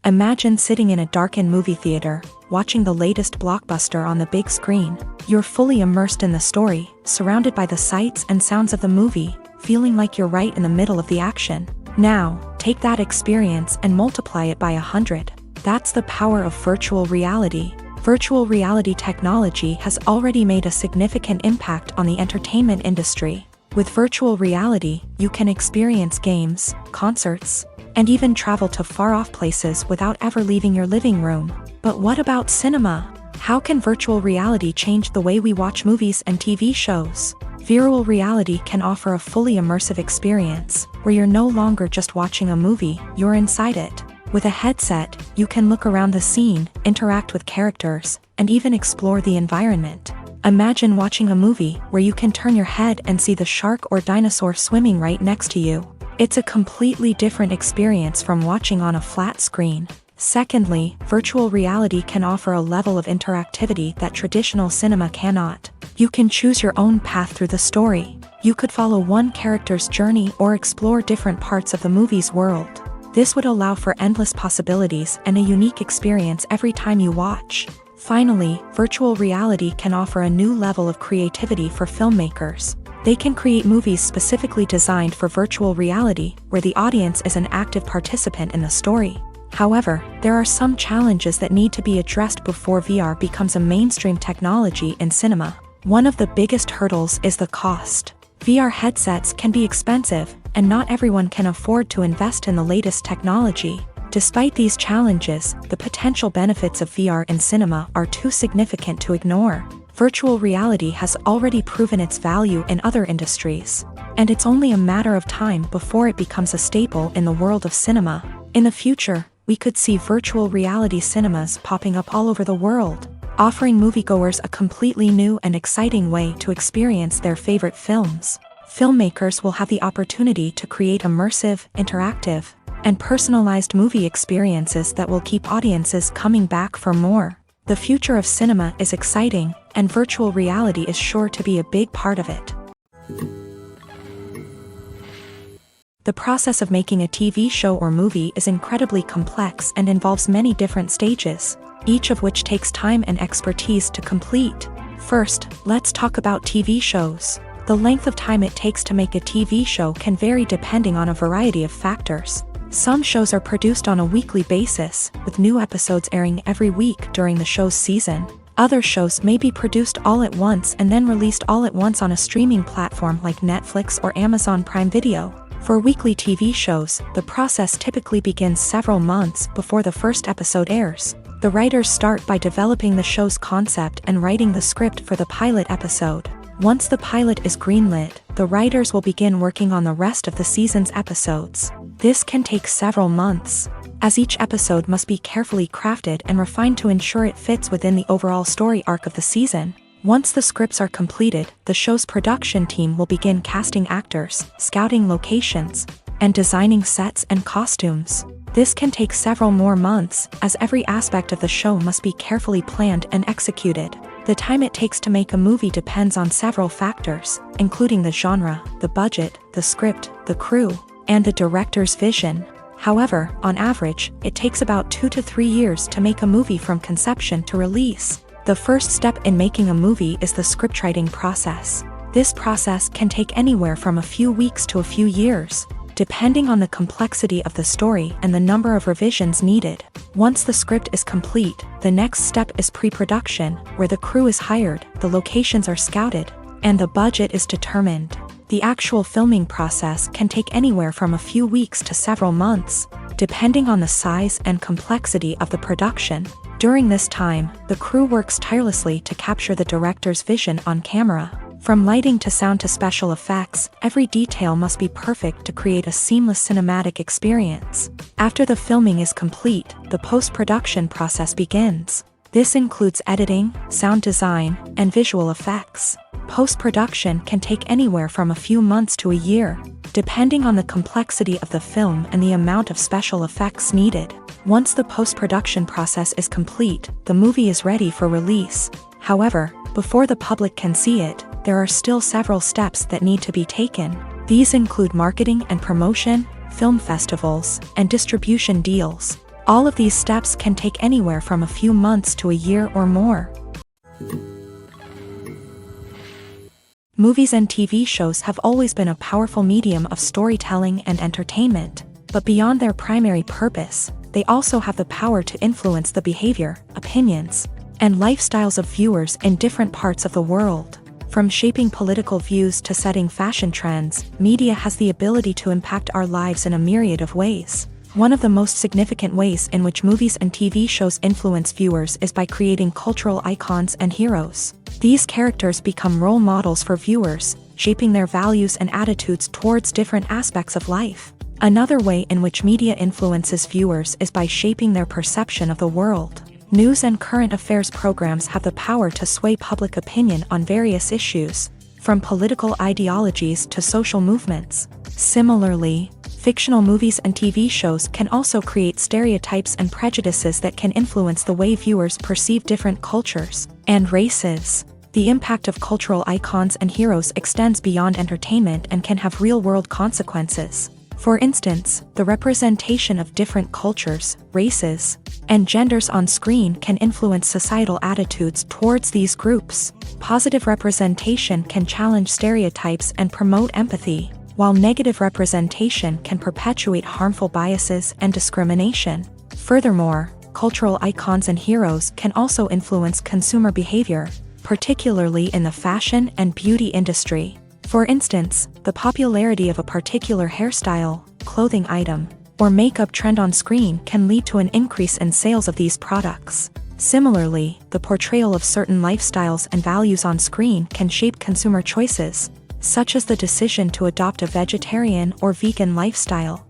Speaker 1: Imagine sitting in a darkened movie theater, watching the latest blockbuster on the big screen. You're fully immersed in the story, surrounded by the sights and sounds of the movie, feeling like you're right in the middle of the action. Now, take that experience and multiply it by 100. That's the power of virtual reality. Virtual reality technology has already made a significant impact on the entertainment industry. With virtual reality, you can experience games, concerts, and even travel to far-off places without ever leaving your living room. But what about cinema? How can virtual reality change the way we watch movies and TV shows? Virtual reality can offer a fully immersive experience, where you're no longer just watching a movie, you're inside it. With a headset, you can look around the scene, interact with characters, and even explore the environment. Imagine watching a movie where you can turn your head and see the shark or dinosaur swimming right next to you. It's a completely different experience from watching on a flat screen. Secondly, virtual reality can offer a level of interactivity that traditional cinema cannot. You can choose your own path through the story. You could follow one character's journey or explore different parts of the movie's world. This would allow for endless possibilities and a unique experience every time you watch. Finally, virtual reality can offer a new level of creativity for filmmakers. They can create movies specifically designed for virtual reality, where the audience is an active participant in the story. However, there are some challenges that need to be addressed before VR becomes a mainstream technology in cinema. One of the biggest hurdles is the cost. VR headsets can be expensive, and not everyone can afford to invest in the latest technology. Despite these challenges, the potential benefits of VR in cinema are too significant to ignore. Virtual reality has already proven its value in other industries, and it's only a matter of time before it becomes a staple in the world of cinema. In the future, we could see virtual reality cinemas popping up all over the world, offering moviegoers a completely new and exciting way to experience their favorite films. Filmmakers will have the opportunity to create immersive, interactive, and personalized movie experiences that will keep audiences coming back for more. The future of cinema is exciting, and virtual reality is sure to be a big part of it. The process of making a TV show or movie is incredibly complex and involves many different stages, each of which takes time and expertise to complete. First, let's talk about TV shows. The length of time it takes to make a TV show can vary depending on a variety of factors. Some shows are produced on a weekly basis, with new episodes airing every week during the show's season. Other shows may be produced all at once and then released all at once on a streaming platform like Netflix or Amazon Prime Video. For weekly TV shows, the process typically begins several months before the first episode airs. The writers start by developing the show's concept and writing the script for the pilot episode. Once the pilot is greenlit, the writers will begin working on the rest of the season's episodes. This can take several months, as each episode must be carefully crafted and refined to ensure it fits within the overall story arc of the season. Once the scripts are completed, the show's production team will begin casting actors, scouting locations, and designing sets and costumes. This can take several more months, as every aspect of the show must be carefully planned and executed. The time it takes to make a movie depends on several factors, including the genre, the budget, the script, the crew, and the director's vision. However, on average, it takes about 2 to 3 years to make a movie from conception to release. The first step in making a movie is the scriptwriting process. This process can take anywhere from a few weeks to a few years, depending on the complexity of the story and the number of revisions needed. Once the script is complete, the next step is pre-production, where the crew is hired, the locations are scouted, and the budget is determined. The actual filming process can take anywhere from a few weeks to several months, depending on the size and complexity of the production. During this time, the crew works tirelessly to capture the director's vision on camera. From lighting to sound to special effects, every detail must be perfect to create a seamless cinematic experience. After the filming is complete, the post-production process begins. This includes editing, sound design, and visual effects. Post-production can take anywhere from a few months to a year, depending on the complexity of the film and the amount of special effects needed. Once the post-production process is complete, the movie is ready for release. However, before the public can see it, there are still several steps that need to be taken. These include marketing and promotion, film festivals, and distribution deals. All of these steps can take anywhere from a few months to a year or more. Movies and TV shows have always been a powerful medium of storytelling and entertainment, but beyond their primary purpose, they also have the power to influence the behavior, opinions, and lifestyles of viewers in different parts of the world. From shaping political views to setting fashion trends, media has the ability to impact our lives in a myriad of ways. One of the most significant ways in which movies and TV shows influence viewers is by creating cultural icons and heroes. These characters become role models for viewers, shaping their values and attitudes towards different aspects of life. Another way in which media influences viewers is by shaping their perception of the world. News and current affairs programs have the power to sway public opinion on various issues, from political ideologies to social movements. Similarly, fictional movies and TV shows can also create stereotypes and prejudices that can influence the way viewers perceive different cultures and races. The impact of cultural icons and heroes extends beyond entertainment and can have real-world consequences. For instance, the representation of different cultures, races, and genders on screen can influence societal attitudes towards these groups. Positive representation can challenge stereotypes and promote empathy, while negative representation can perpetuate harmful biases and discrimination. Furthermore, cultural icons and heroes can also influence consumer behavior, particularly in the fashion and beauty industry. For instance, the popularity of a particular hairstyle, clothing item, or makeup trend on screen can lead to an increase in sales of these products. Similarly, the portrayal of certain lifestyles and values on screen can shape consumer choices, such as the decision to adopt a vegetarian or vegan lifestyle.